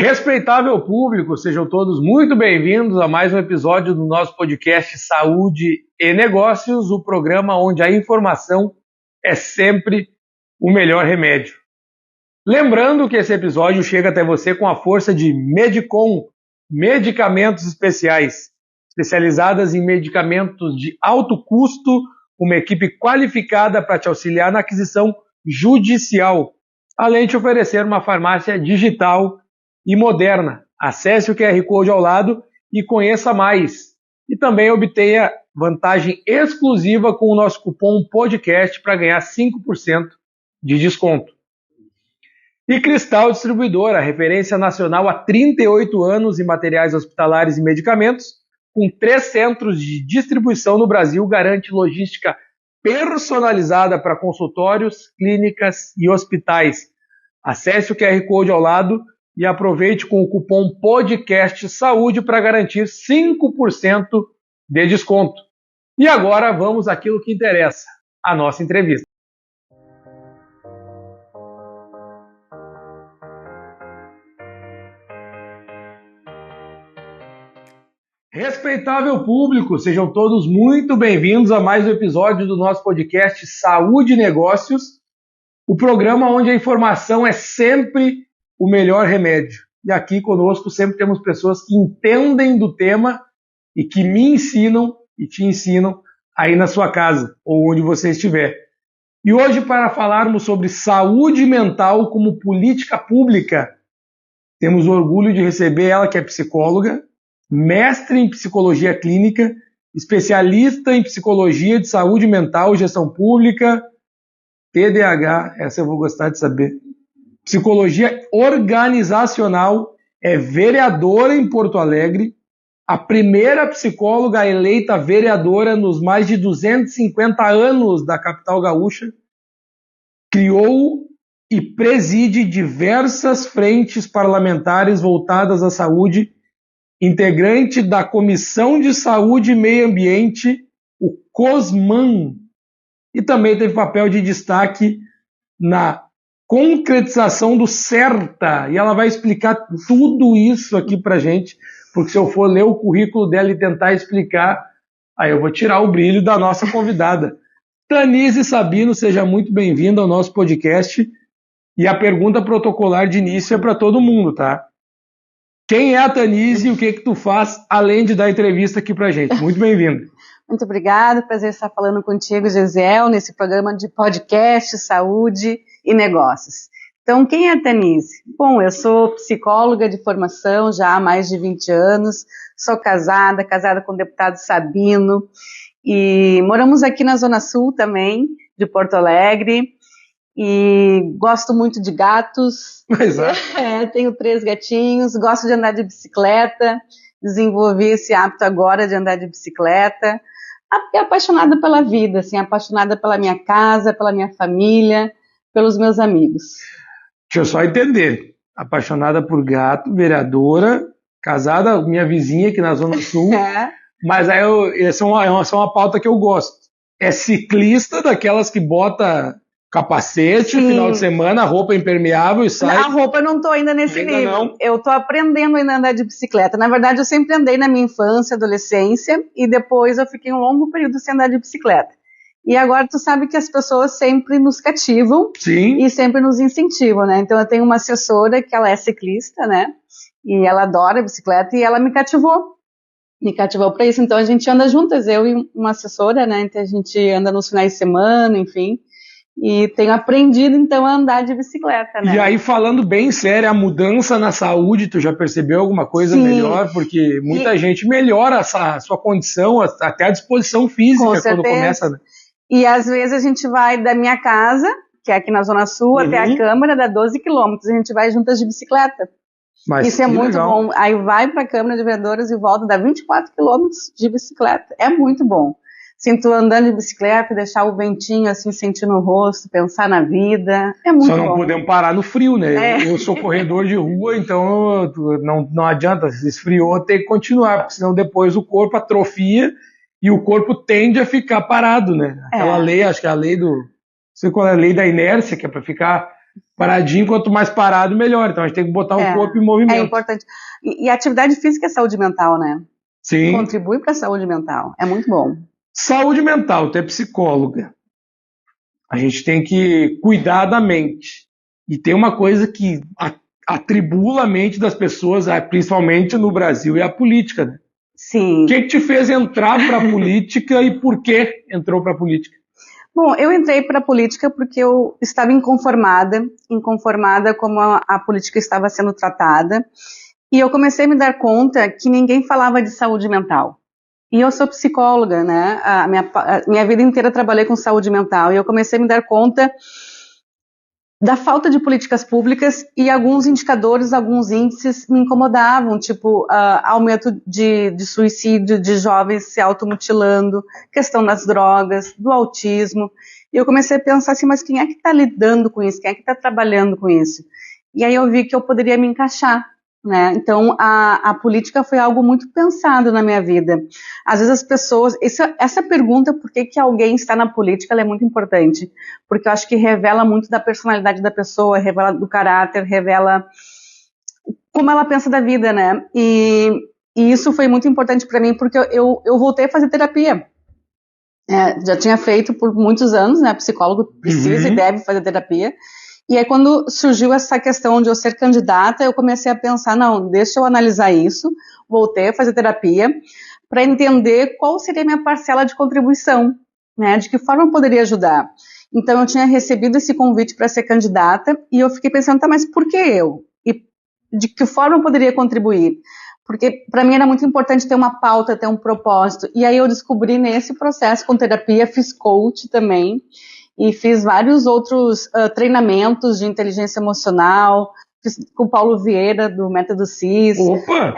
Respeitável público, sejam todos muito bem-vindos a mais um episódio do nosso podcast Saúde e Negócios, o programa onde a informação é sempre o melhor remédio. Lembrando que esse episódio chega até você com a força de Medicom, medicamentos especiais, especializadas em medicamentos de alto custo, uma equipe qualificada para te auxiliar na aquisição judicial, além de oferecer uma farmácia digital e moderna. Acesse o QR Code ao lado e conheça mais. E também obtenha vantagem exclusiva com o nosso cupom podcast para ganhar 5% de desconto. E Cristal Distribuidora, referência nacional há 38 anos em materiais hospitalares e medicamentos, com 3 centros de distribuição no Brasil, garante logística personalizada para consultórios, clínicas e hospitais. Acesse o QR Code ao lado e aproveite com o cupom Podcast Saúde para garantir 5% de desconto. E agora vamos àquilo que interessa, a nossa entrevista. Respeitável público, sejam todos muito bem-vindos a mais um episódio do nosso podcast Saúde e Negócios, o programa onde a informação é sempre o melhor remédio. E aqui conosco sempre temos pessoas que entendem do tema e que me ensinam e te ensinam aí na sua casa ou onde você estiver. E hoje, para falarmos sobre saúde mental como política pública, temos o orgulho de receber ela, que é psicóloga, mestre em psicologia clínica, especialista em psicologia de saúde mental, gestão pública, TDAH, essa eu vou gostar de saber. Psicologia organizacional, é vereadora em Porto Alegre, a primeira psicóloga eleita vereadora nos mais de 250 anos da capital gaúcha, criou e preside diversas frentes parlamentares voltadas à saúde, integrante da Comissão de Saúde e Meio Ambiente, o COSMAN, e também teve papel de destaque na concretização do CERTA, e ela vai explicar tudo isso aqui pra gente, porque se eu for ler o currículo dela e tentar explicar, aí eu vou tirar o brilho da nossa convidada. Tanise Sabino, seja muito bem-vinda ao nosso podcast, e a pergunta protocolar de início é para todo mundo, tá? Quem é a Tanise e o que tu faz, além de dar entrevista aqui pra gente? Muito bem-vindo. Muito obrigada, prazer estar falando contigo, Gesiel, nesse programa de podcast, saúde e negócios. Então, quem é a Tanise? Bom, eu sou psicóloga de formação já há mais de 20 anos, sou casada com o deputado Sabino, e moramos aqui na Zona Sul também, de Porto Alegre, e gosto muito de gatos. Tenho 3 gatinhos, gosto de andar de bicicleta, desenvolvi esse hábito agora de andar de bicicleta, apaixonada pela vida, assim, apaixonada pela minha casa, pela minha família, pelos meus amigos. Deixa eu só entender, apaixonada por gato, vereadora, casada, minha vizinha aqui na Zona Sul, mas aí essa é uma pauta que eu gosto. É ciclista daquelas que bota capacete, sim, final de semana, roupa impermeável e sai. A roupa eu não estou ainda nesse nível. Não. Eu estou aprendendo ainda a andar de bicicleta. Na verdade, eu sempre andei na minha infância, adolescência, e depois eu fiquei um longo período sem andar de bicicleta. E agora tu sabe que as pessoas sempre nos cativam, sim, e sempre nos incentivam, né? Então eu tenho uma assessora que ela é ciclista, né? E ela adora bicicleta e ela me cativou para isso. Então a gente anda juntas, eu e uma assessora, né? Então a gente anda nos finais de semana, enfim. E tenho aprendido, então, a andar de bicicleta, né? E aí, falando bem sério, a mudança na saúde, tu já percebeu alguma coisa, sim, melhor? Porque muita gente melhora a sua condição, até a disposição física, quando começa, né? E às vezes a gente vai da minha casa, que é aqui na Zona Sul, até a Câmara, dá 12 quilômetros, a gente vai juntas de bicicleta. Mas isso é muito legal. Bom. Aí vai para a Câmara de Vereadores e volta, dá 24 quilômetros de bicicleta. É muito bom. Sinto andando de bicicleta, deixar o ventinho assim, sentir no rosto, pensar na vida, é muito bom. Só não podemos parar no frio, né? Eu sou corredor de rua, então não adianta, se esfriou, tem que continuar, porque senão depois o corpo atrofia e o corpo tende a ficar parado, né? Aquela lei, acho que é a lei do... Não sei qual é a lei da inércia, que é para ficar Paradinho, quanto mais parado, melhor. Então a gente tem que botar o corpo em movimento. É importante. E a atividade física é saúde mental, né? Sim. Contribui para a saúde mental. É muito bom. Saúde mental, tu é psicóloga. A gente tem que cuidar da mente. E tem uma coisa que atribula a mente das pessoas, principalmente no Brasil, é a política, né? Sim. O que te fez entrar para a política e por que entrou para a política? Bom, eu entrei para a política porque eu estava inconformada como a política estava sendo tratada, e eu comecei a me dar conta que ninguém falava de saúde mental. E eu sou psicóloga, né? A minha vida inteira trabalhei com saúde mental, e eu comecei a me dar conta da falta de políticas públicas, e alguns indicadores, alguns índices me incomodavam, tipo aumento de suicídio, de jovens se automutilando, questão das drogas, do autismo. E eu comecei a pensar assim, mas quem é que está lidando com isso? Quem é que está trabalhando com isso? E aí eu vi que eu poderia me encaixar, né? Então a política foi algo muito pensado na minha vida. Às vezes as pessoas, essa pergunta, por que alguém está na política, ela é muito importante, porque eu acho que revela muito da personalidade da pessoa, revela do caráter, revela como ela pensa da vida, né? E isso foi muito importante para mim, porque eu voltei a fazer terapia. Já tinha feito por muitos anos, né? Psicólogo precisa e deve fazer terapia. E aí, quando surgiu essa questão de eu ser candidata, eu comecei a pensar, não, deixa eu analisar isso, voltei a fazer terapia, para entender qual seria a minha parcela de contribuição, né, de que forma eu poderia ajudar. Então, eu tinha recebido esse convite para ser candidata, e eu fiquei pensando, tá, mas por que eu? E de que forma eu poderia contribuir? Porque para mim era muito importante ter uma pauta, ter um propósito. E aí eu descobri nesse processo com terapia, fiz coach também, e fiz vários outros treinamentos de inteligência emocional, fiz com o Paulo Vieira, do Método CIS. Opa!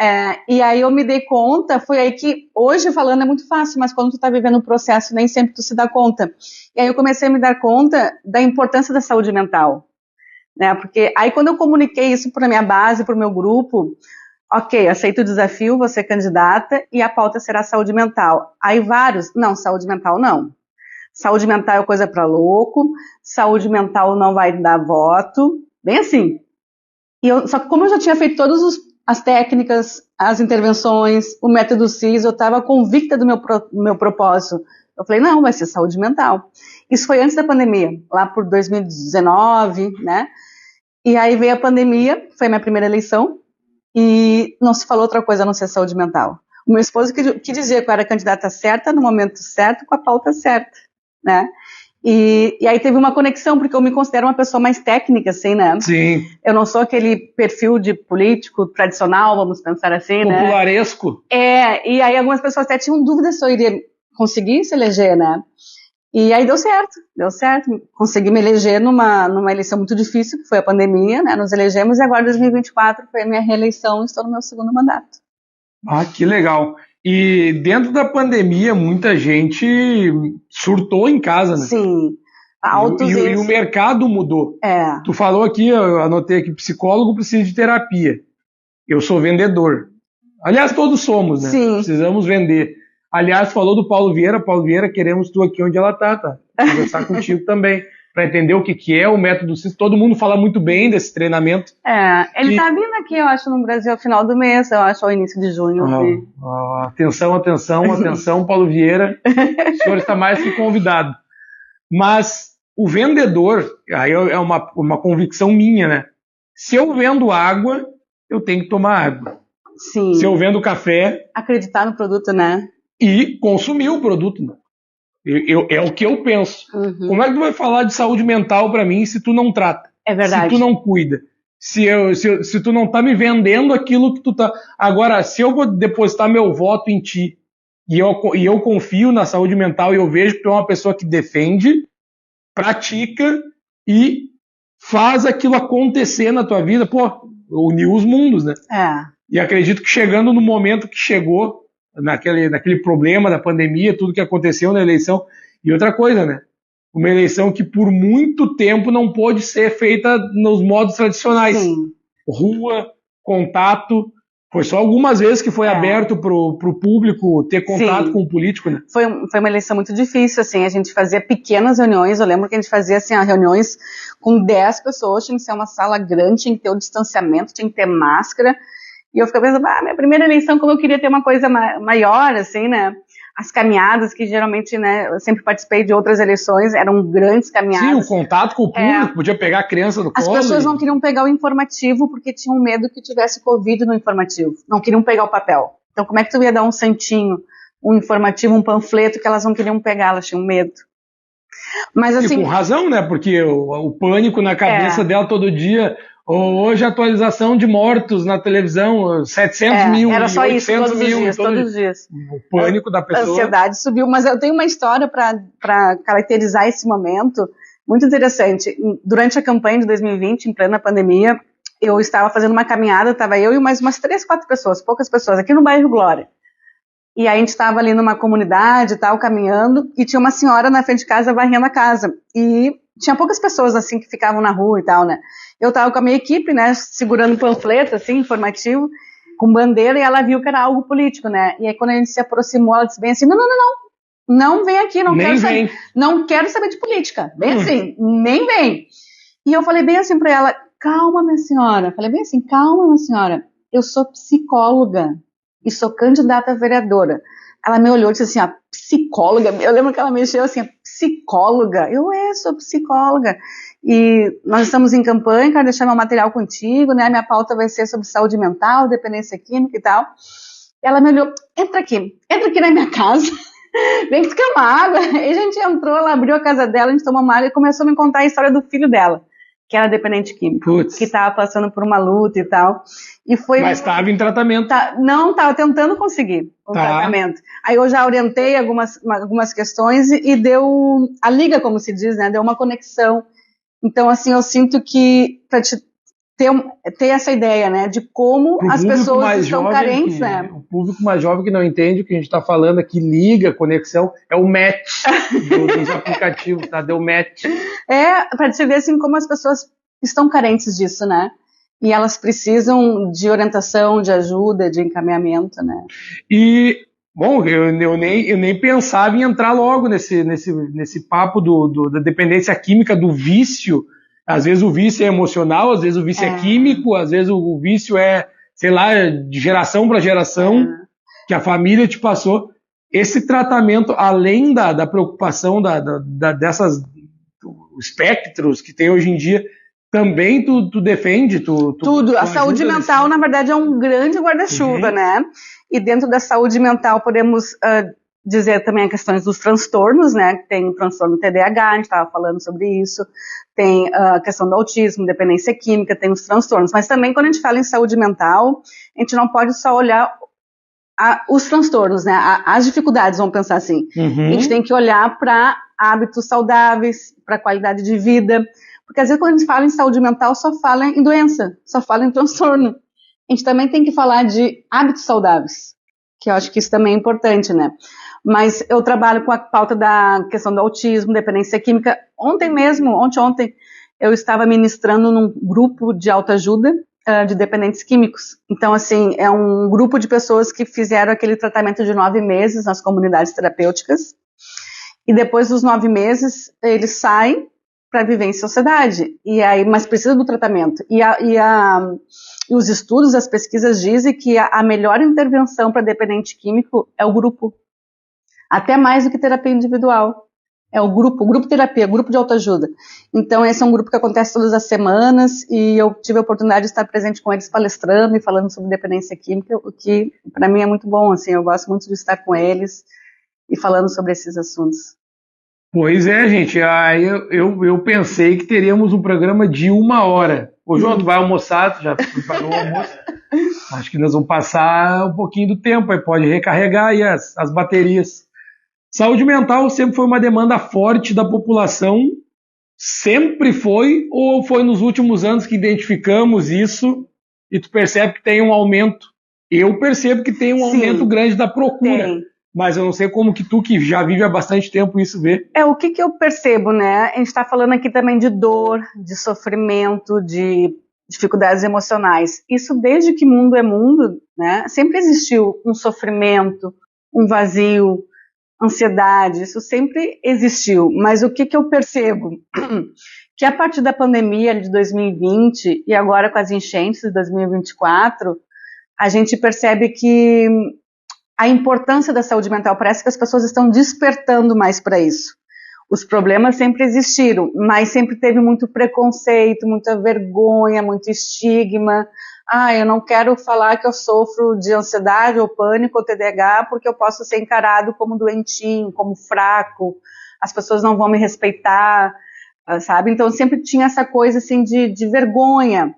E aí eu me dei conta, foi aí que, hoje falando é muito fácil, mas quando tu tá vivendo o processo, nem sempre tu se dá conta. E aí eu comecei a me dar conta da importância da saúde mental, né? Porque aí quando eu comuniquei isso para minha base, para o meu grupo, ok, aceito o desafio, vou ser candidata, e a pauta será saúde mental. Aí vários, não, saúde mental não. Saúde mental é coisa para louco, saúde mental não vai dar voto, bem assim. Só que como eu já tinha feito todas as técnicas, as intervenções, o método CIS, eu estava convicta do meu propósito. Eu falei, não, vai ser saúde mental. Isso foi antes da pandemia, lá por 2019, né? E aí veio a pandemia, foi a minha primeira eleição, e não se falou outra coisa a não ser saúde mental. O meu esposo que dizia que eu era a candidata certa, no momento certo, com a pauta certa, né? E aí teve uma conexão, porque eu me considero uma pessoa mais técnica, assim, né? Sim. Eu não sou aquele perfil de político tradicional, vamos pensar assim, né? Popularesco. E aí algumas pessoas até tinham dúvida se eu iria conseguir se eleger, né? E aí deu certo. Consegui me eleger numa eleição muito difícil, que foi a pandemia, né? Nos elegemos, e agora 2024 foi a minha reeleição, estou no meu segundo mandato. Ah, que legal. E dentro da pandemia, muita gente surtou em casa, né? Sim. E o mercado mudou. Tu falou aqui, eu anotei aqui, psicólogo precisa de terapia. Eu sou vendedor. Aliás, todos somos, né? Sim. Precisamos vender. Aliás, falou do Paulo Vieira. Paulo Vieira, queremos tu aqui onde ela tá? Conversar contigo também, para entender o que é o método CIS. Todo mundo fala muito bem desse treinamento. Ele tá vindo aqui, eu acho, no Brasil, ao final do mês, eu acho, ao início de junho. Atenção, Paulo Vieira. O senhor está mais que convidado. Mas o vendedor, aí é uma convicção minha, né? Se eu vendo água, eu tenho que tomar água. Sim. Se eu vendo café... acreditar no produto, né? E consumir o produto, né? É o que eu penso. Uhum. Como é que tu vai falar de saúde mental para mim se tu não trata? É verdade. Se tu não cuida? Se tu não tá me vendendo aquilo que tu tá... Agora, se eu vou depositar meu voto em ti e eu confio na saúde mental e eu vejo que tu é uma pessoa que defende, pratica e faz aquilo acontecer na tua vida, uniu os mundos, né? E acredito que chegando no momento que chegou, naquele problema da pandemia, tudo que aconteceu na eleição, e outra coisa, né? Uma eleição que por muito tempo não pôde ser feita nos modos tradicionais. Sim. Rua, contato, Foi só algumas vezes que foi aberto pro público ter contato com o político, né? Foi uma eleição muito difícil, assim, a gente fazia pequenas reuniões, eu lembro que a gente fazia, assim, reuniões com 10 pessoas, tinha que ser uma sala grande, tinha que ter o distanciamento, tinha que ter máscara, e eu ficava pensando, minha primeira eleição, como eu queria ter uma coisa maior, assim, né? As caminhadas, que geralmente, né, eu sempre participei de outras eleições, eram grandes caminhadas. Sim, o contato com o público, podia pegar a criança no colo. As pessoas não queriam pegar o informativo porque tinham medo que tivesse Covid no informativo. Não queriam pegar o papel. Então, como é que tu ia dar um santinho, um informativo, um panfleto que elas não queriam pegar, elas tinham medo. Mas, assim, e com razão, né, porque o pânico na cabeça dela todo dia... Hoje a atualização de mortos na televisão, 700 mil, era só 800 isso, todos mil. Todos os dias. O pânico da pessoa. A ansiedade subiu, mas eu tenho uma história para caracterizar esse momento muito interessante. Durante a campanha de 2020, em plena pandemia, eu estava fazendo uma caminhada, estava eu e mais umas 3, 4 pessoas, poucas pessoas, aqui no bairro Glória. E aí a gente estava ali numa comunidade e tal, caminhando, e tinha uma senhora na frente de casa varrendo a casa. E tinha poucas pessoas, assim, que ficavam na rua e tal, né? Eu estava com a minha equipe, né, segurando um panfleto, assim, informativo, com bandeira, e ela viu que era algo político, né? E aí quando a gente se aproximou, ela disse bem assim, não vem aqui, não quero saber de política. Bem assim, nem vem. E eu falei bem assim para ela, calma, minha senhora. Falei bem assim, calma, minha senhora. Eu sou psicóloga e sou candidata a vereadora. Ela me olhou e disse assim, psicóloga? Eu lembro que ela mexeu assim, psicóloga? Eu sou psicóloga. E nós estamos em campanha, quero deixar meu material contigo, né? Minha pauta vai ser sobre saúde mental, dependência química e tal. Ela me olhou, entra aqui na minha casa, vem buscar uma água. E a gente entrou, ela abriu a casa dela, a gente tomou uma água e começou a me contar a história do filho dela, que era dependente químico, que estava passando por uma luta e tal. E foi, mas estava em tratamento. Não, estava tentando conseguir um tratamento. Aí eu já orientei algumas questões e deu a liga, como se diz, né? Deu uma conexão. Então, assim, eu sinto que para te ter essa ideia, né, de como as pessoas estão carentes, né? O público mais jovem que não entende o que a gente está falando aqui, liga, conexão, é o match dos aplicativos, tá? Deu match. Para te ver, assim, como as pessoas estão carentes disso, né? E elas precisam de orientação, de ajuda, de encaminhamento, né? E, bom, eu nem pensava em entrar logo nesse papo da dependência química, do vício. Às vezes o vício é emocional, às vezes o vício é químico, às vezes o vício é, sei lá, de geração para geração, que a família te passou. Esse tratamento, além da preocupação dessas espectros que tem hoje em dia, também tu defende? Tudo. A saúde mental, na verdade, é um grande guarda-chuva, né? E dentro da saúde mental podemos dizer também as questões dos transtornos, né? Tem o transtorno TDAH, a gente estava falando sobre isso. Tem a questão do autismo, dependência química, tem os transtornos. Mas também, quando a gente fala em saúde mental, a gente não pode só olhar os transtornos, né? As dificuldades, vamos pensar assim. A gente tem que olhar para hábitos saudáveis, para qualidade de vida. Porque às vezes quando a gente fala em saúde mental, só fala em doença, só fala em transtorno. A gente também tem que falar de hábitos saudáveis, que eu acho que isso também é importante, né? Mas eu trabalho com a pauta da questão do autismo, dependência química. Ontem, eu estava ministrando num grupo de autoajuda de dependentes químicos. Então, assim, é um grupo de pessoas que fizeram aquele tratamento de 9 meses nas comunidades terapêuticas. E depois dos 9 meses, eles saem para viver em sociedade, mas precisa do tratamento. E os estudos, as pesquisas dizem que a melhor intervenção para dependente químico é o grupo. Até mais do que terapia individual. É o grupo terapia, grupo de autoajuda. Então, esse é um grupo que acontece todas as semanas e eu tive a oportunidade de estar presente com eles palestrando e falando sobre dependência química, o que para mim é muito bom, assim, eu gosto muito de estar com eles e falando sobre esses assuntos. Pois é, gente, aí eu pensei que teríamos um programa de 1 hora. Ô, João, tu vai almoçar, tu já preparou o almoço? Acho que nós vamos passar um pouquinho do tempo, aí pode recarregar aí as baterias. Saúde mental sempre foi uma demanda forte da população, sempre foi, ou foi nos últimos anos que identificamos isso e tu percebe que tem um aumento? Eu percebo que tem um aumento grande da procura. Tem. Mas eu não sei como que tu, que já vive há bastante tempo, isso vê. O que eu percebo, né? A gente está falando aqui também de dor, de sofrimento, de dificuldades emocionais. Isso desde que mundo é mundo, né? Sempre existiu um sofrimento, um vazio, ansiedade, isso sempre existiu. Mas o que eu percebo? Que a partir da pandemia de 2020 e agora com as enchentes de 2024, a gente percebe que a importância da saúde mental, parece que as pessoas estão despertando mais para isso. Os problemas sempre existiram, mas sempre teve muito preconceito, muita vergonha, muito estigma. Eu não quero falar que eu sofro de ansiedade ou pânico ou TDAH porque eu posso ser encarado como doentinho, como fraco, as pessoas não vão me respeitar, sabe? Então sempre tinha essa coisa assim de vergonha.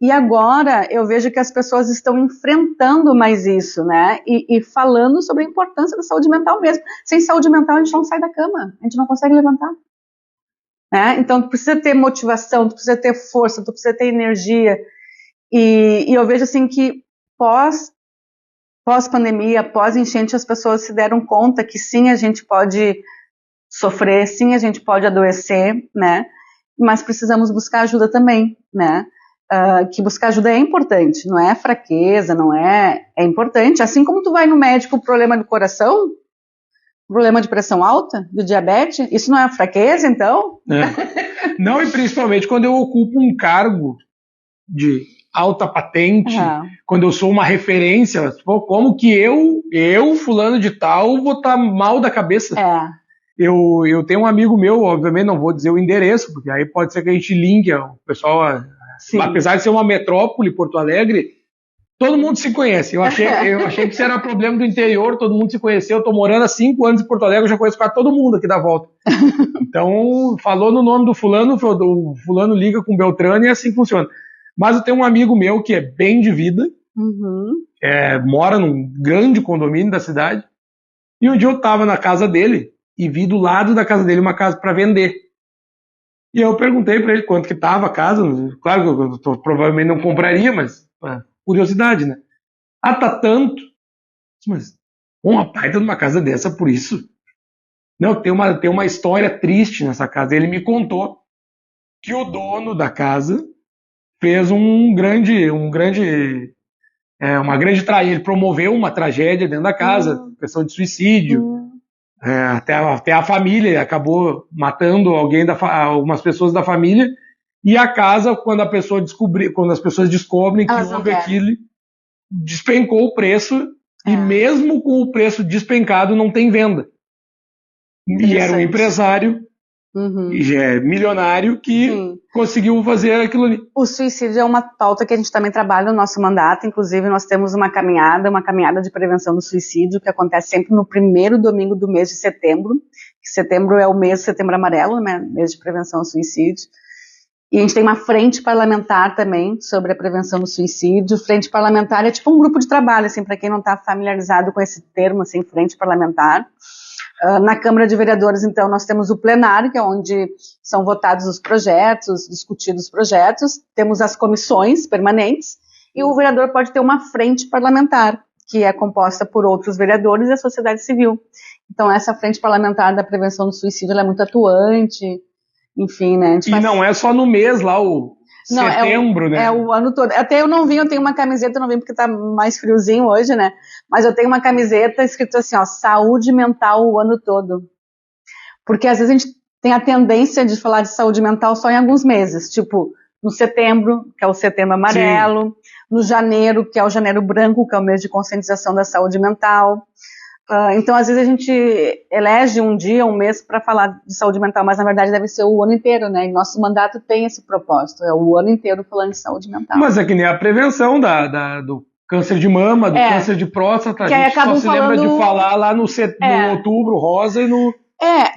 E agora eu vejo que as pessoas estão enfrentando mais isso, né? E falando sobre a importância da saúde mental mesmo. Sem saúde mental a gente não sai da cama, a gente não consegue levantar. Né? Então tu precisa ter motivação, tu precisa ter força, tu precisa ter energia. E eu vejo assim que pós-pandemia, pós-enchente, as pessoas se deram conta que sim, a gente pode sofrer, sim, a gente pode adoecer, né? Mas precisamos buscar ajuda também, né? Que buscar ajuda é importante, não é fraqueza, não é importante, assim como tu vai no médico problema do coração, problema de pressão alta, de diabetes, isso não é fraqueza, então? Não, e principalmente quando eu ocupo um cargo de alta patente, quando eu sou uma referência, como que eu fulano de tal, vou estar mal da cabeça? Eu tenho um amigo meu, obviamente não vou dizer o endereço, porque aí pode ser que a gente linke o pessoal. Sim. Apesar de ser uma metrópole, Porto Alegre, todo mundo se conhece. Eu achei que isso era problema do interior, todo mundo se conheceu. Eu tô morando há 5 anos em Porto Alegre, eu já conheço quase todo mundo aqui da volta. Então, falou no nome do fulano, o fulano liga com o Beltrano e é assim que funciona. Mas eu tenho um amigo meu que é bem de vida, mora num grande condomínio da cidade, e um dia eu tava na casa dele e vi do lado da casa dele uma casa para vender. E eu perguntei para ele quanto que tava a casa. Claro que eu provavelmente não compraria, mas curiosidade, né? Tá tanto. Mas um rapaz tá numa casa dessa por isso? Não, tem uma história triste nessa casa. Ele me contou que o dono da casa fez uma grande tragédia. Ele promoveu uma tragédia dentro da casa, questão de suicídio. Até a família acabou matando algumas pessoas da família, e a casa, quando as pessoas descobrem que houve aquilo, despencou o preço, e mesmo com o preço despencado não tem venda. E era um empresário milionário que conseguiu fazer aquilo ali. O suicídio é uma pauta que a gente também trabalha no nosso mandato. Inclusive nós temos uma caminhada de prevenção do suicídio, que acontece sempre no primeiro domingo do mês de setembro. Setembro é o mês Setembro Amarelo, né? Mês de prevenção ao suicídio. E a gente tem uma frente parlamentar também sobre a prevenção do suicídio. Frente parlamentar é tipo um grupo de trabalho, assim, para quem não está familiarizado com esse termo, assim, frente parlamentar. Na Câmara de Vereadores, então, nós temos o plenário, que é onde são votados os projetos, discutidos os projetos, temos as comissões permanentes, e o vereador pode ter uma frente parlamentar, que é composta por outros vereadores e a sociedade civil. Então, essa frente parlamentar da prevenção do suicídio, ela é muito atuante, enfim, né? E não é só no mês lá, setembro, né? É o ano todo. Até eu não vim, eu tenho uma camiseta, eu não vim porque tá mais friozinho hoje, né? Mas eu tenho uma camiseta escrito assim, saúde mental o ano todo. Porque às vezes a gente tem a tendência de falar de saúde mental só em alguns meses, tipo no setembro, que é o Setembro Amarelo, no janeiro, que é o Janeiro Branco, que é o mês de conscientização da saúde mental. Então, às vezes a gente elege um dia, um mês para falar de saúde mental, mas na verdade deve ser o ano inteiro, né? E nosso mandato tem esse propósito, é o ano inteiro falando de saúde mental. Mas é que nem a prevenção do câncer de mama, do câncer de próstata, que a gente só se lembra de falar lá no outubro rosa e no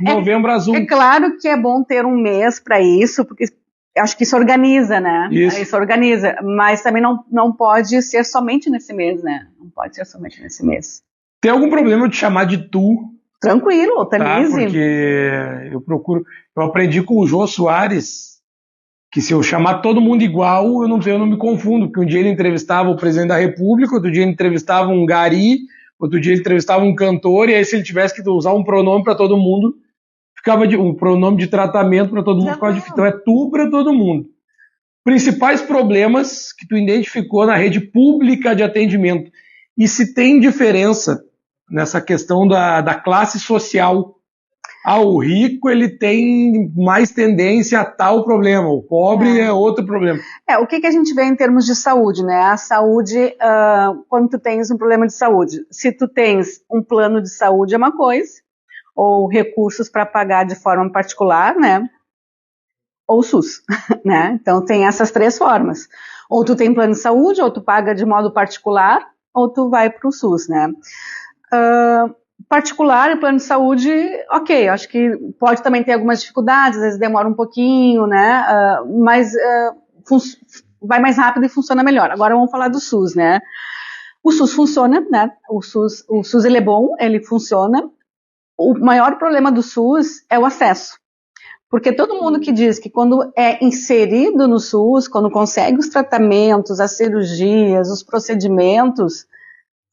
novembro azul. É claro que é bom ter um mês para isso, porque acho que isso organiza, né? Isso organiza, mas também não pode ser somente nesse mês, né? Não pode ser somente nesse mês. Tem algum problema eu te chamar de tu? Tranquilo, Tanise. Tá, porque eu aprendi com o Jô Soares que se eu chamar todo mundo igual, eu não me confundo, porque um dia ele entrevistava o presidente da República, outro dia ele entrevistava um gari, outro dia ele entrevistava um cantor, e aí se ele tivesse que usar um pronome para todo mundo, ficava um pronome de tratamento para todo mundo, ficava difícil. Então é tu para todo mundo. Principais problemas que tu identificou na rede pública de atendimento e se tem diferença nessa questão da classe social. O rico ele tem mais tendência a tal problema, o pobre é outro problema. O que a gente vê em termos de saúde, né? A saúde, quando tu tens um problema de saúde, se tu tens um plano de saúde é uma coisa, ou recursos para pagar de forma particular, né? Ou SUS, né? Então tem essas 3 formas. Ou tu tem plano de saúde, ou tu paga de modo particular, ou tu vai para o SUS, né? Particular e plano de saúde, ok, acho que pode também ter algumas dificuldades, às vezes demora um pouquinho, né, mas vai mais rápido e funciona melhor. Agora vamos falar do SUS, né. O SUS funciona, né, o SUS ele é bom, ele funciona. O maior problema do SUS é o acesso, porque todo mundo que diz que quando é inserido no SUS, quando consegue os tratamentos, as cirurgias, os procedimentos,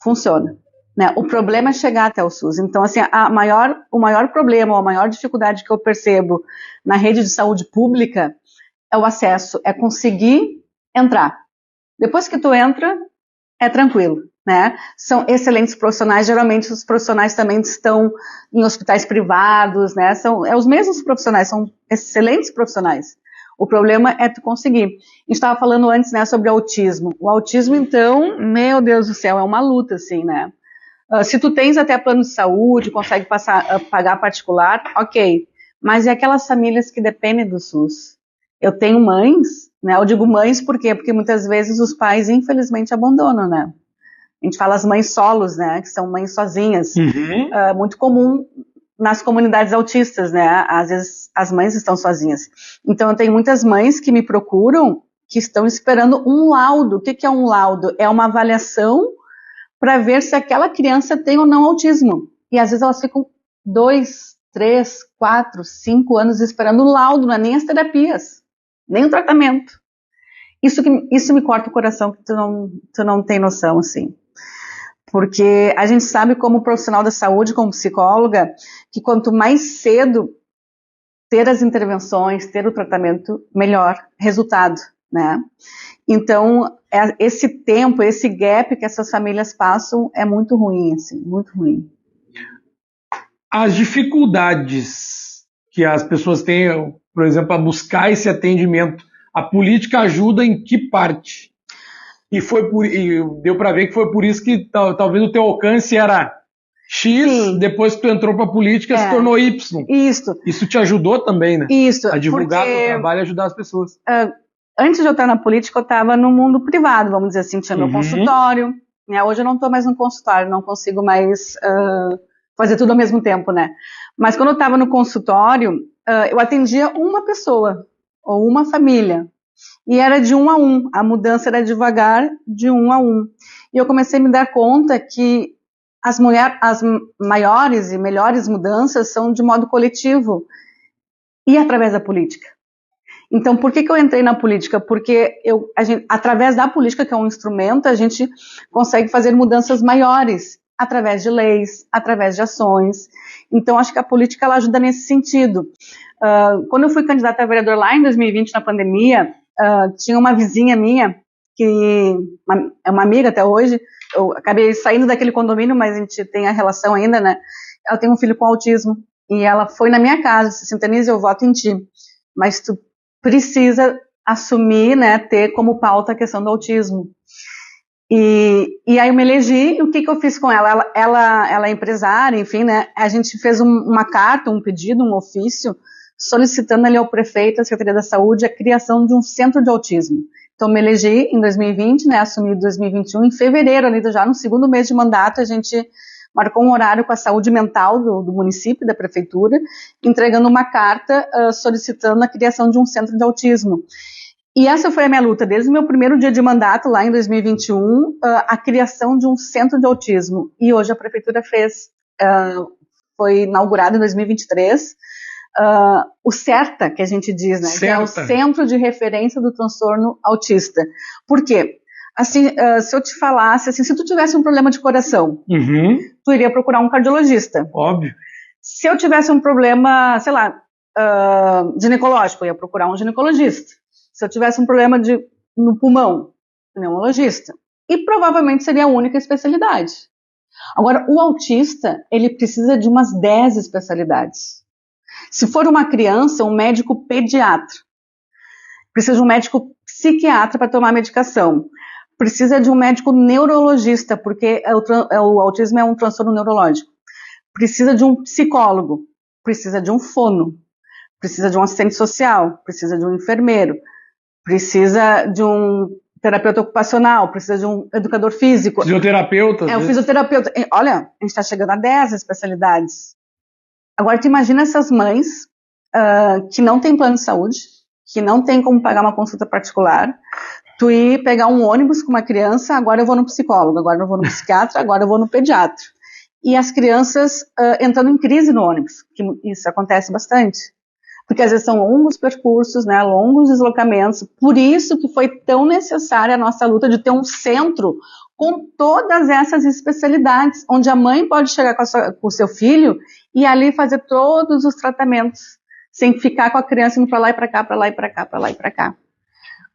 funciona. Né? O problema é chegar até o SUS. Então, assim, o maior problema, ou a maior dificuldade que eu percebo na rede de saúde pública é o acesso, é conseguir entrar. Depois que tu entra, é tranquilo, né? São excelentes profissionais, geralmente os profissionais também estão em hospitais privados, né? São os mesmos profissionais, são excelentes profissionais. O problema é tu conseguir. A gente estava falando antes, né, sobre autismo. O autismo, então, meu Deus do céu, é uma luta, assim, né? Se tu tens até plano de saúde, consegue pagar particular, ok. Mas e aquelas famílias que dependem do SUS? Eu tenho mães, né? Eu digo mães por quê? Porque muitas vezes os pais, infelizmente, abandonam, né? A gente fala as mães solos, né? Que são mães sozinhas. Muito comum nas comunidades autistas, né? Às vezes as mães estão sozinhas. Então eu tenho muitas mães que me procuram que estão esperando um laudo. O que é um laudo? É uma avaliação para ver se aquela criança tem ou não autismo. E às vezes elas ficam 2, 3, 4, 5 anos esperando o laudo, não é nem as terapias, nem o tratamento. Isso me corta o coração, que tu não tem noção, assim. Porque a gente sabe como profissional da saúde, como psicóloga, que quanto mais cedo ter as intervenções, ter o tratamento, melhor resultado, né? Então, esse tempo, esse gap que essas famílias passam é muito ruim, assim, muito ruim. As dificuldades que as pessoas têm, por exemplo, a buscar esse atendimento, a política ajuda em que parte? E deu para ver que foi por isso que talvez o teu alcance era X, sim. Depois que tu entrou para a política se tornou Y. Isso te ajudou também, né? Isso. A divulgar o teu trabalho e ajudar as pessoas. Antes de eu estar na política, eu estava no mundo privado, vamos dizer assim, tinha meu consultório, né? Hoje eu não estou mais no consultório, não consigo mais fazer tudo ao mesmo tempo, né? Mas quando eu estava no consultório, eu atendia uma pessoa, ou uma família, e era de 1 a 1, a mudança era devagar, de 1 a 1. E eu comecei a me dar conta que as maiores e melhores mudanças são de modo coletivo, e através da política. Então, por que eu entrei na política? Porque através da política, que é um instrumento, a gente consegue fazer mudanças maiores, através de leis, através de ações. Então, acho que a política ela ajuda nesse sentido. Quando eu fui candidata a vereador lá em 2020, na pandemia, tinha uma vizinha minha, que é uma amiga até hoje, eu acabei saindo daquele condomínio, mas a gente tem a relação ainda, né? Ela tem um filho com autismo, e ela foi na minha casa, disse assim, Tanise, eu voto em ti, mas tu precisa assumir, né, ter como pauta a questão do autismo. E aí eu me elegi, e o que eu fiz com ela? Ela é empresária, enfim, né, a gente fez uma carta, um pedido, um ofício, solicitando ali ao prefeito, à Secretaria da Saúde, a criação de um centro de autismo. Então me elegi em 2020, né, assumi em 2021, em fevereiro, ali já no segundo mês de mandato, a gente marcou um horário com a saúde mental do município, da prefeitura, entregando uma carta solicitando a criação de um centro de autismo. E essa foi a minha luta, desde o meu primeiro dia de mandato, lá em 2021, a criação de um centro de autismo. E hoje a prefeitura fez, foi inaugurado em 2023, o CERTA, que a gente diz, né? Que é o Centro de Referência do Transtorno Autista. Por quê? Assim, se eu te falasse, assim, se tu tivesse um problema de coração, tu iria procurar um cardiologista. Óbvio. Se eu tivesse um problema, sei lá, ginecológico, eu ia procurar um ginecologista. Se eu tivesse um problema no pulmão, pneumologista. E provavelmente seria a única especialidade. Agora, o autista, ele precisa de umas 10 especialidades. Se for uma criança, um médico pediatra. Precisa de um médico psiquiatra para tomar medicação. Precisa de um médico neurologista, porque o autismo é um transtorno neurológico. Precisa de um psicólogo. Precisa de um fono. Precisa de um assistente social. Precisa de um enfermeiro. Precisa de um terapeuta ocupacional. Precisa de um educador físico. Fisioterapeuta. O fisioterapeuta. Olha, a gente está chegando a 10 especialidades. Agora, tu imagina essas mães que não têm plano de saúde, que não tem como pagar uma consulta particular, tu ir pegar um ônibus com uma criança, agora eu vou no psicólogo, agora eu vou no psiquiatra, agora eu vou no pediatra. E as crianças entrando em crise no ônibus, que isso acontece bastante. Porque às vezes são longos percursos, né, longos deslocamentos, por isso que foi tão necessária a nossa luta de ter um centro com todas essas especialidades, onde a mãe pode chegar com o seu filho e ali fazer todos os tratamentos, sem ficar com a criança indo para lá e para cá, para lá e para cá, para lá e para cá.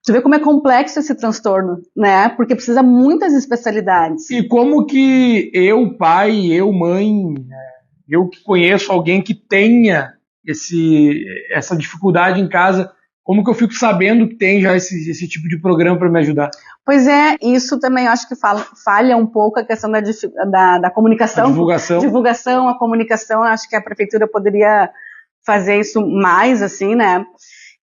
Você vê como é complexo esse transtorno, né? Porque precisa muitas especialidades. E como que eu, pai, eu, mãe, eu que conheço alguém que tenha essa dificuldade em casa, como que eu fico sabendo que tem já esse tipo de programa para me ajudar? Pois é, isso também eu acho que falha um pouco a questão da comunicação. A divulgação, a comunicação, acho que a prefeitura poderia fazer isso mais, assim, né?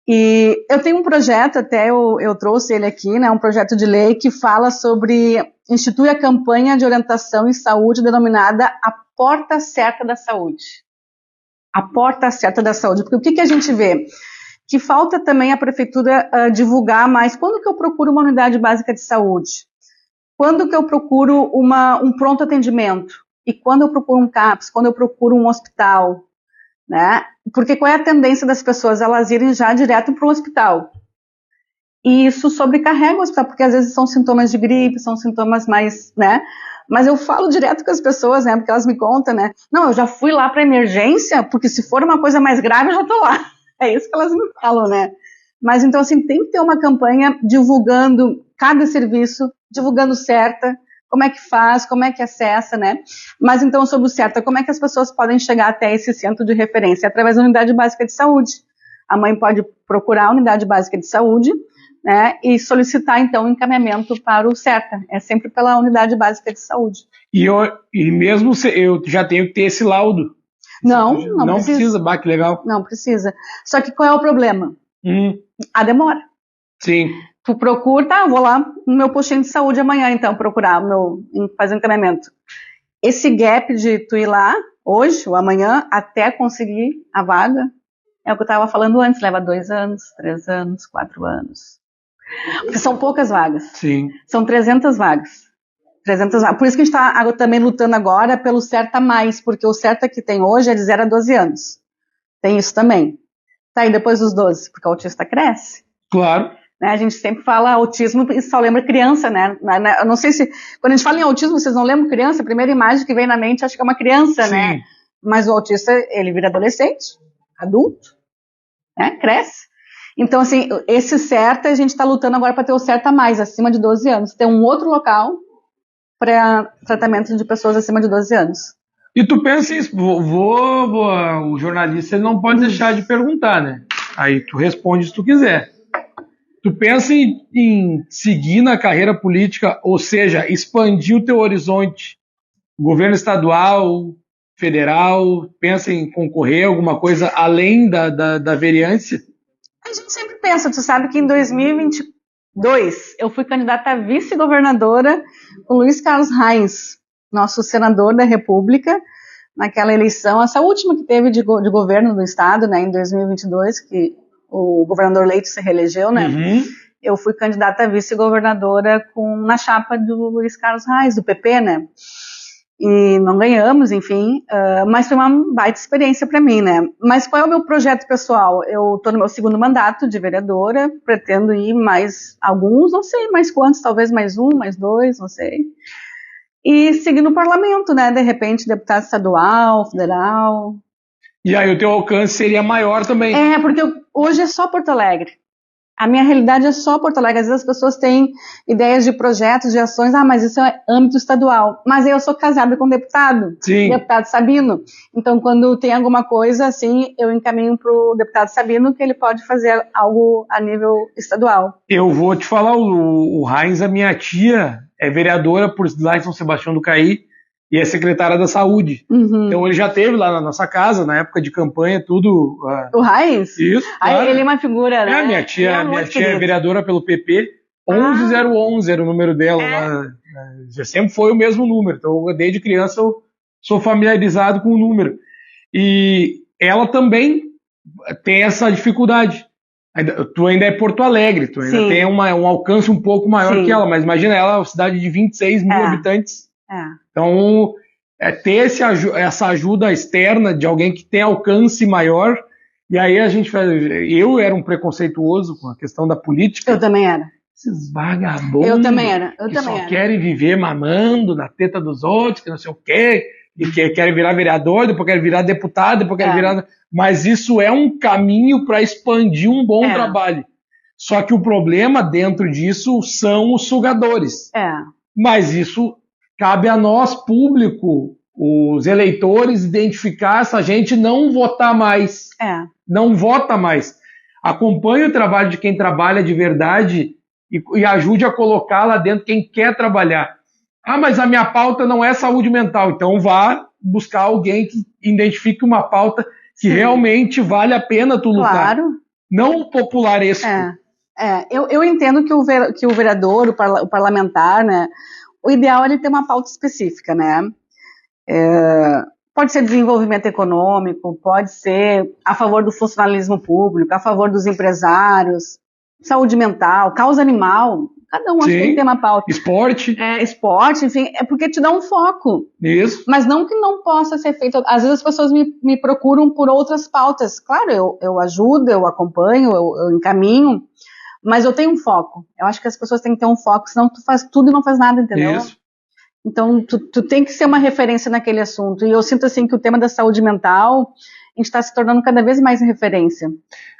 E eu tenho um projeto, até eu trouxe ele aqui, né? Um projeto de lei que fala sobre, institui a campanha de orientação em saúde denominada a Porta Certa da Saúde. A Porta Certa da Saúde. Porque o que a gente vê? Que falta também a prefeitura divulgar mais. Quando que eu procuro uma unidade básica de saúde? Quando que eu procuro um pronto atendimento? E quando eu procuro um CAPS? Quando eu procuro um hospital? Né? Porque qual é a tendência das pessoas? Elas irem já direto para o hospital. E isso sobrecarrega o hospital, porque às vezes são sintomas de gripe, são sintomas mais, né? Mas eu falo direto com as pessoas, né? Porque elas me contam, né? Não, eu já fui lá para emergência, porque se for uma coisa mais grave, eu já estou lá. É isso que elas me falam, né? Mas então, assim, tem que ter uma campanha divulgando cada serviço, divulgando certa, como é que faz, como é que acessa, né? Mas então, sobre o certa, como é que as pessoas podem chegar até esse centro de referência? Através da unidade básica de saúde. A mãe pode procurar a unidade básica de saúde, né? E solicitar, então, o encaminhamento para o certa. É sempre pela unidade básica de saúde. E mesmo eu já tenho que ter esse laudo. Não precisa. Que legal. Não precisa. Só que qual é o problema? A demora. Sim. Tu procura, vou lá no meu postinho de saúde amanhã, então, procurar fazer um encaminhamento. Esse gap de tu ir lá, hoje ou amanhã, até conseguir a vaga, é o que eu estava falando antes, leva 2 anos, 3 anos, 4 anos. Porque são poucas vagas. Sim. São 300 vagas. 300 vagas. Por isso que a gente está também lutando agora pelo Certa Mais, porque o Certa que tem hoje é de 0 a 12 anos. Tem isso também. Tá, e depois dos 12, porque o autista cresce. Claro. Né, a gente sempre fala autismo e só lembra criança, né? Eu não sei se, quando a gente fala em autismo, vocês não lembram criança? A primeira imagem que vem na mente, acho que é uma criança, Sim. né? Mas o autista, ele vira adolescente, adulto, né? Cresce. Então, assim, esse Certa, a gente está lutando agora para ter o Certa Mais, acima de 12 anos. Ter um outro local para tratamento de pessoas acima de 12 anos. E tu pensa isso, o jornalista ele não pode deixar de perguntar, né? Aí tu responde se tu quiser. Tu pensa em seguir na carreira política, ou seja, expandir o teu horizonte, governo estadual, federal, pensa em concorrer alguma coisa além da vereança? A gente sempre pensa, tu sabe que em 2022 eu fui candidata a vice-governadora com Luiz Carlos Reins, nosso senador da República, naquela eleição, essa última que teve de governo do estado, né, em 2022, que o governador Leite se reelegeu, né? Uhum. Eu fui candidata a vice-governadora na chapa do Luiz Carlos Reis, do PP, né? E não ganhamos, enfim, mas foi uma baita experiência para mim, né? Mas qual é o meu projeto pessoal? Eu estou no meu 2º mandato de vereadora, pretendo ir mais alguns, não sei mais quantos, talvez mais 1, mais 2, não sei. E seguir no parlamento, né? De repente, deputado estadual, federal. E aí o teu alcance seria maior também. Porque hoje é só Porto Alegre. A minha realidade é só Porto Alegre. Às vezes as pessoas têm ideias de projetos, de ações, mas isso é âmbito estadual. Mas eu sou casada com um deputado, deputado Sabino. Então, quando tem alguma coisa assim, eu encaminho para o deputado Sabino que ele pode fazer algo a nível estadual. Eu vou te falar, o Heinz, a minha tia, é vereadora por lá em São Sebastião do Caí e é secretária da Saúde. Então ele já esteve lá na nossa casa, na época de campanha, tudo. O Heinz? Isso, claro. Ele é uma figura, né? Minha tia é vereadora pelo PP, 11011 era o número dela. Já sempre foi o mesmo número, então desde criança eu sou familiarizado com o número. E ela também tem essa dificuldade. Tu ainda é Porto Alegre, tu ainda tem um alcance um pouco maior que ela, mas imagina ela, uma cidade de 26 mil habitantes. Então, ter essa ajuda externa de alguém que tem alcance maior, e aí eu era um preconceituoso com a questão da política. Eu também era. Esses vagabundos eu também era. Querem viver mamando na teta dos outros, que não sei o quê, e que querem virar vereador, depois querem virar deputado, depois querem virar... Mas isso é um caminho para expandir um bom trabalho. Só que o problema dentro disso são os sugadores. Mas isso cabe a nós, público, os eleitores, identificar essa gente e não votar mais. Não vota mais. Acompanhe o trabalho de quem trabalha de verdade e ajude a colocar lá dentro quem quer trabalhar. Mas a minha pauta não é saúde mental. Então vá buscar alguém que identifique uma pauta que realmente vale a pena tu lutar. Claro. Não o popularesco. Eu entendo que o vereador, o parlamentar, né, o ideal é ele ter uma pauta específica, né? Pode ser desenvolvimento econômico, pode ser a favor do funcionalismo público, a favor dos empresários, saúde mental, causa animal. Cada um acho que tem que ter uma pauta. Esporte. Esporte, enfim, é porque te dá um foco. Isso. Mas não que não possa ser feito. Às vezes as pessoas me procuram por outras pautas. Claro, eu ajudo, eu acompanho, eu encaminho, mas eu tenho um foco. Eu acho que as pessoas têm que ter um foco, senão tu faz tudo e não faz nada, entendeu? Isso. Então, tu tem que ser uma referência naquele assunto. E eu sinto assim que o tema da saúde mental, a gente está se tornando cada vez mais referência.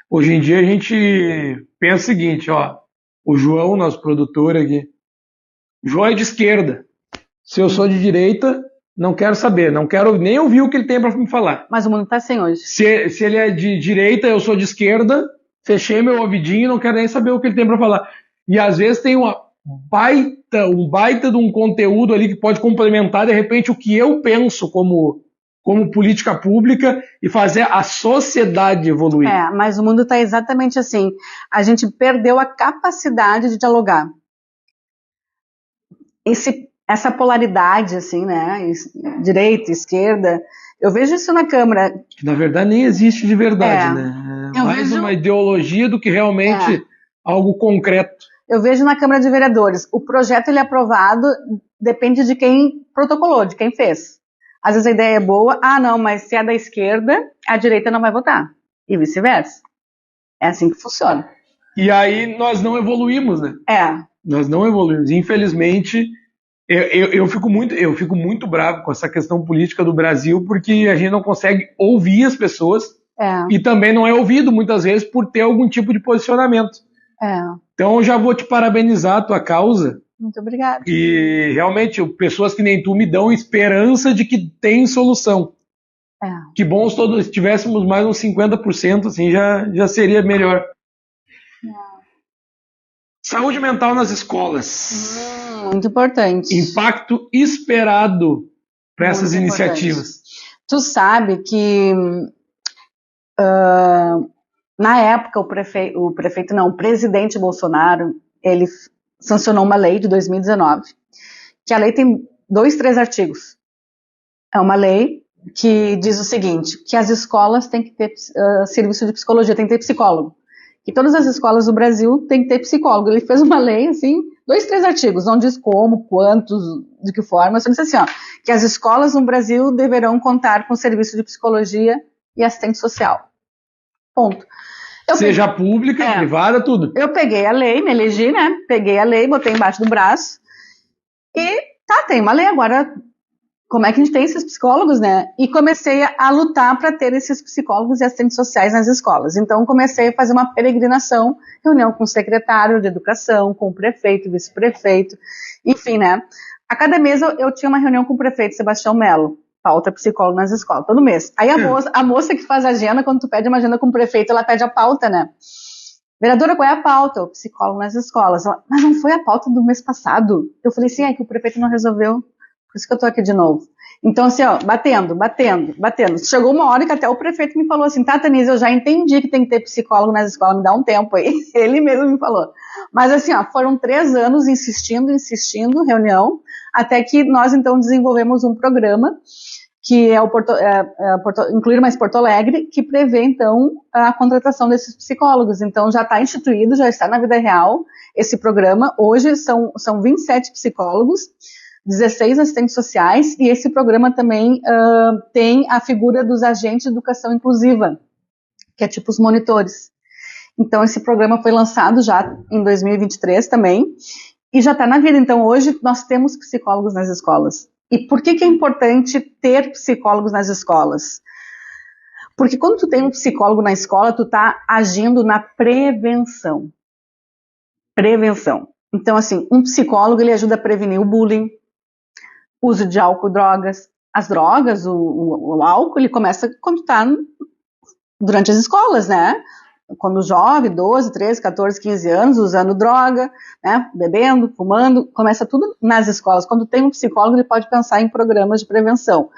Hoje em dia a gente pensa o seguinte, o João, nosso produtor aqui, o João é de esquerda. Se eu sou de direita, não quero saber, não quero nem ouvir o que ele tem para me falar. Mas o mundo está assim hoje. Se ele é de direita, eu sou de esquerda, fechei meu ouvidinho e não quero nem saber o que ele tem para falar. E às vezes tem um baita de um conteúdo ali que pode complementar, de repente, o que eu penso como política pública e fazer a sociedade evoluir. Mas o mundo está exatamente assim. A gente perdeu a capacidade de dialogar. Essa polaridade, assim, né? Direita, esquerda, eu vejo isso na Câmara. Que na verdade nem existe de verdade, né? É mais uma ideologia do que realmente algo concreto. Eu vejo na Câmara de Vereadores, o projeto ele é aprovado, depende de quem protocolou, de quem fez. Às vezes a ideia é boa, não, mas se é da esquerda, a direita não vai votar. E vice-versa. É assim que funciona. E aí nós não evoluímos, né? Nós não evoluímos. Infelizmente, eu fico muito bravo com essa questão política do Brasil, porque a gente não consegue ouvir as pessoas e também não é ouvido muitas vezes por ter algum tipo de posicionamento. Então eu já vou te parabenizar a tua causa. Muito obrigada. E realmente, pessoas que nem tu me dão esperança de que tem solução. Que bom se todos tivéssemos mais uns 50%, assim, já seria melhor. Saúde mental nas escolas. Muito importante. Impacto esperado para essas iniciativas. Tu sabe que na época o presidente Bolsonaro, ele sancionou uma lei de 2019, que a lei tem 3 artigos. É uma lei que diz o seguinte, que as escolas têm que ter serviço de psicologia, tem que ter psicólogo. Que todas as escolas do Brasil têm que ter psicólogo. Ele fez uma lei, assim, 3 artigos, não diz como, quantos, de que forma, só diz assim, que as escolas no Brasil deverão contar com serviço de psicologia e assistente social. Ponto. Seja pública, privada, tudo. Eu peguei a lei, me elegi, né? Peguei a lei, botei embaixo do braço e tem uma lei agora. como é que a gente tem esses psicólogos, né? E comecei a lutar para ter esses psicólogos e assistentes sociais nas escolas. Então, comecei a fazer uma peregrinação, reunião com o secretário de educação, com o prefeito, vice-prefeito, enfim, né? A cada mês eu tinha uma reunião com o prefeito Sebastião Melo, pauta psicólogo nas escolas, todo mês. Aí a moça que faz a agenda, quando tu pede uma agenda com o prefeito, ela pede a pauta, né? Vereadora, qual é a pauta? O psicólogo nas escolas. Ela, mas não foi a pauta do mês passado? Eu falei, sim, é que o prefeito não resolveu. Por isso que eu tô aqui de novo. Então, assim, ó, batendo. Chegou uma hora que até o prefeito me falou assim, tá, Tanise, eu já entendi que tem que ter psicólogo nas escolas, me dá um tempo aí. Ele mesmo me falou. Mas, assim, ó, foram 3 anos insistindo, reunião, até que nós, então, desenvolvemos um programa, que é o Incluir Mais Porto Alegre, que prevê, então, a contratação desses psicólogos. Então, já está instituído, já está na vida real esse programa. Hoje são 27 psicólogos, 16 assistentes sociais, e esse programa também tem a figura dos agentes de educação inclusiva, que é tipo os monitores. Então, esse programa foi lançado já em 2023 também, e já está na vida. Então, hoje nós temos psicólogos nas escolas. E por que é importante ter psicólogos nas escolas? Porque quando tu tem um psicólogo na escola, tu está agindo na prevenção. Prevenção. Então, assim, um psicólogo, ele ajuda a prevenir o bullying, uso de álcool, drogas. As drogas, o álcool, ele começa quando tá durante as escolas, né? Quando jovem, 12, 13, 14, 15 anos, usando droga, né? Bebendo, fumando, começa tudo nas escolas. Quando tem um psicólogo, ele pode pensar em programas de prevenção.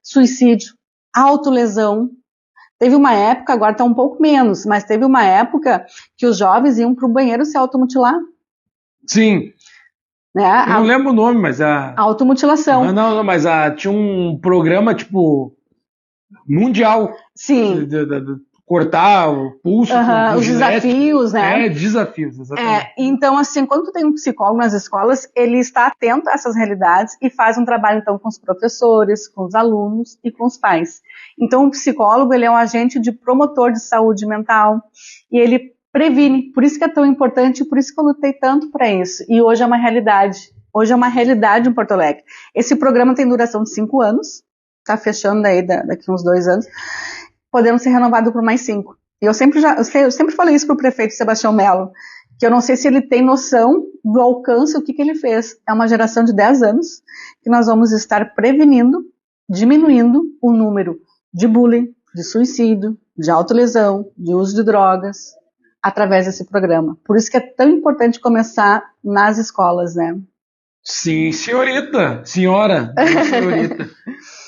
Suicídio, autolesão. Teve uma época, agora está um pouco menos, mas teve uma época que os jovens iam para o banheiro se automutilar. Sim. Né? Eu não lembro o nome, mas automutilação. Não, mas tinha um programa, tipo, mundial. Sim. De cortar o pulso. Os desafios, né? Desafios, exatamente. Então, assim, quando tu tem um psicólogo nas escolas, ele está atento a essas realidades e faz um trabalho, então, com os professores, com os alunos e com os pais. Então, o psicólogo, ele é um agente de promotor de saúde mental e ele previne. Por isso que é tão importante e por isso que eu lutei tanto para isso. E hoje é uma realidade. Hoje é uma realidade em Porto Alegre. Esse programa tem duração de 5 anos. Está fechando aí daqui uns 2 anos. Podemos ser renovados por mais 5. E eu sempre falei isso para o prefeito Sebastião Melo, que eu não sei se ele tem noção do alcance, o que ele fez. É uma geração de 10 anos que nós vamos estar prevenindo, diminuindo o número de bullying, de suicídio, de autolesão, de uso de drogas, através desse programa. Por isso que é tão importante começar nas escolas, né? Sim, senhorita.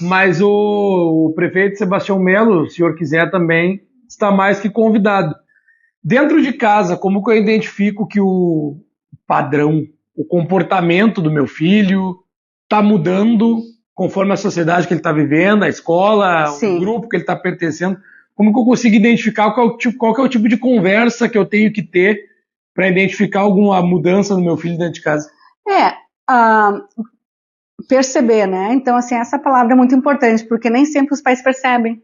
Mas o prefeito Sebastião Melo, se o senhor quiser também, está mais que convidado. Dentro de casa, como que eu identifico que o padrão, o comportamento do meu filho está mudando conforme a sociedade que ele está vivendo, a escola, Sim. O grupo que ele está pertencendo? Como que eu consigo identificar qual que é o tipo de conversa que eu tenho que ter para identificar alguma mudança no meu filho dentro de casa? Perceber, né? Então, assim, essa palavra é muito importante, porque nem sempre os pais percebem.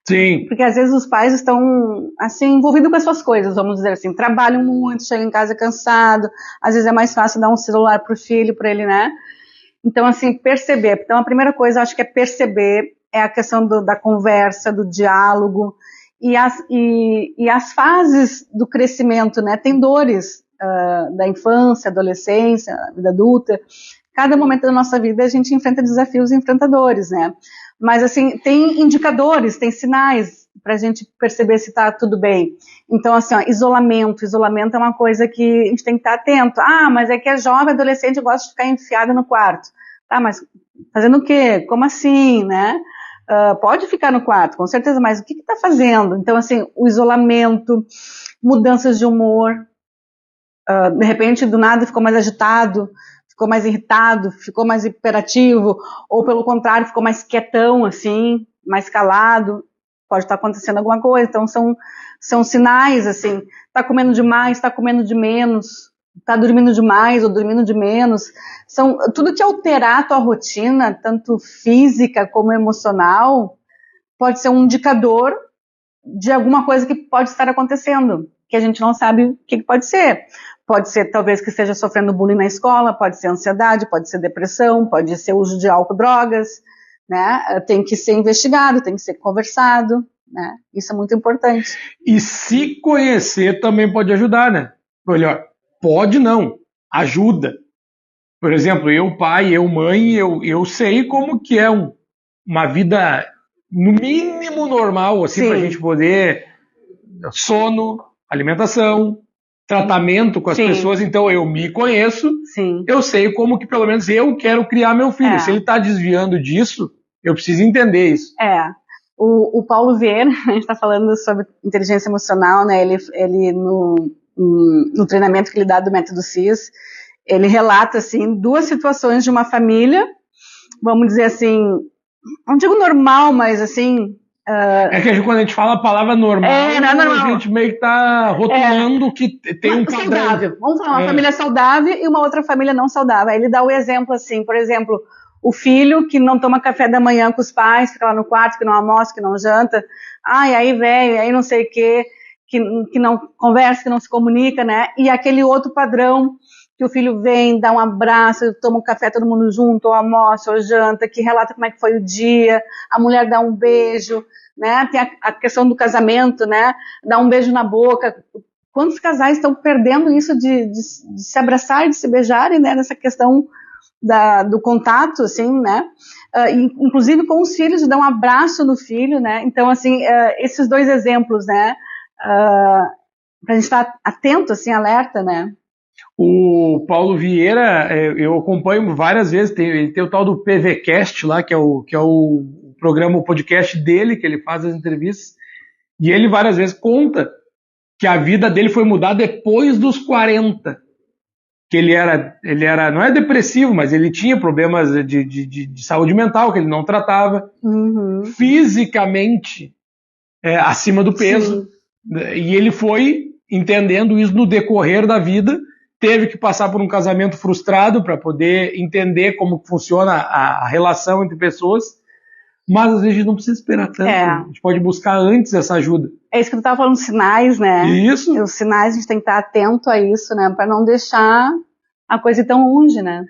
Sim. Porque às vezes os pais estão, assim, envolvidos com as suas coisas, vamos dizer assim, trabalham muito, chegam em casa cansado, às vezes é mais fácil dar um celular pro filho, para ele, né? Então, assim, perceber. Então, a primeira coisa, eu acho que é perceber, é a questão da conversa, do diálogo, e as fases do crescimento, né? Tem dores da infância, adolescência, vida adulta. Cada momento da nossa vida a gente enfrenta desafios e enfrenta dores, né? Mas, assim, tem indicadores, tem sinais para a gente perceber se está tudo bem. Então, assim, isolamento é uma coisa que a gente tem que estar atento. Mas é que é jovem, adolescente, gosta de ficar enfiada no quarto. Tá, mas fazendo o quê? Como assim, né? Pode ficar no quarto, com certeza, mas o que está fazendo? Então, assim, o isolamento, mudanças de humor, de repente, do nada, ficou mais agitado, ficou mais irritado, ficou mais hiperativo, ou pelo contrário, ficou mais quietão, assim, mais calado, pode estar acontecendo alguma coisa. Então, são sinais, assim, tá comendo demais, tá comendo de menos, tá dormindo demais ou dormindo de menos. Tudo que alterar a tua rotina, tanto física como emocional, pode ser um indicador de alguma coisa que pode estar acontecendo, que a gente não sabe o que pode ser. Pode ser, talvez, que esteja sofrendo bullying na escola, pode ser ansiedade, pode ser depressão, pode ser uso de álcool, drogas. né? Tem que ser investigado, tem que ser conversado, né? Isso é muito importante. E se conhecer também pode ajudar, né? Melhor, pode não, ajuda. Por exemplo, eu pai, eu mãe, eu sei como que é uma vida no mínimo normal, assim, para a gente poder sono, alimentação, tratamento com as pessoas, então eu me conheço, eu sei como que pelo menos eu quero criar meu filho. Se ele está desviando disso, eu preciso entender isso. O Paulo Vieira, a gente está falando sobre inteligência emocional, né? Ele no treinamento que ele dá do método CIS, ele relata, assim, 2 situações de uma família, vamos dizer assim, não digo normal, mas assim... É que quando a gente fala a palavra normal, não é normal. A gente meio que está rotulando que tem um padrão. Saudável. Vamos falar, uma família saudável e uma outra família não saudável. Aí ele dá o exemplo assim, por exemplo, o filho que não toma café da manhã com os pais, fica lá no quarto, que não almoça, que não janta, aí velho, aí não sei o quê, que não conversa, que não se comunica, né? E aquele outro padrão que o filho vem, dá um abraço, toma um café todo mundo junto, ou almoça, ou janta, que relata como é que foi o dia, a mulher dá um beijo, né? Tem a questão do casamento, né? Dá um beijo na boca. Quantos casais estão perdendo isso de se abraçar e de se beijarem, né? Nessa questão do contato, assim, né? Inclusive com os filhos, dá um abraço no filho, né? Então, assim, esses 2 exemplos, né? Pra gente estar atento, assim, alerta, né? O Paulo Vieira, eu acompanho várias vezes, ele tem o tal do PVCast lá, que é o programa, o podcast dele, que ele faz as entrevistas, e ele várias vezes conta que a vida dele foi mudar depois dos 40, que ele era não é depressivo, mas ele tinha problemas de saúde mental, que ele não tratava, fisicamente acima do peso, e ele foi entendendo isso no decorrer da vida, teve que passar por um casamento frustrado para poder entender como funciona a relação entre pessoas, mas às vezes a gente não precisa esperar tanto, a gente pode buscar antes essa ajuda. É isso que tu estava falando, sinais, né? Isso. E os sinais, a gente tem que estar atento a isso, né? Para não deixar a coisa ir tão longe, né?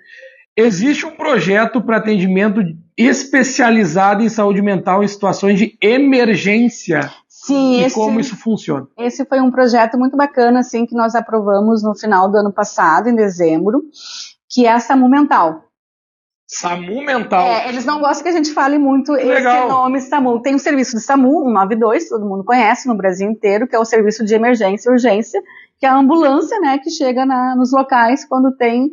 Existe um projeto para atendimento especializado em saúde mental em situações de emergência. Sim, e como isso funciona? Esse foi um projeto muito bacana, assim, que nós aprovamos no final do ano passado, em dezembro, que é a SAMU Mental. SAMU Mental? Eles não gostam que a gente fale muito Legal. Esse nome SAMU. Tem o serviço de SAMU, 192, todo mundo conhece no Brasil inteiro, que é o serviço de emergência e urgência, que é a ambulância, né, que chega nos locais quando tem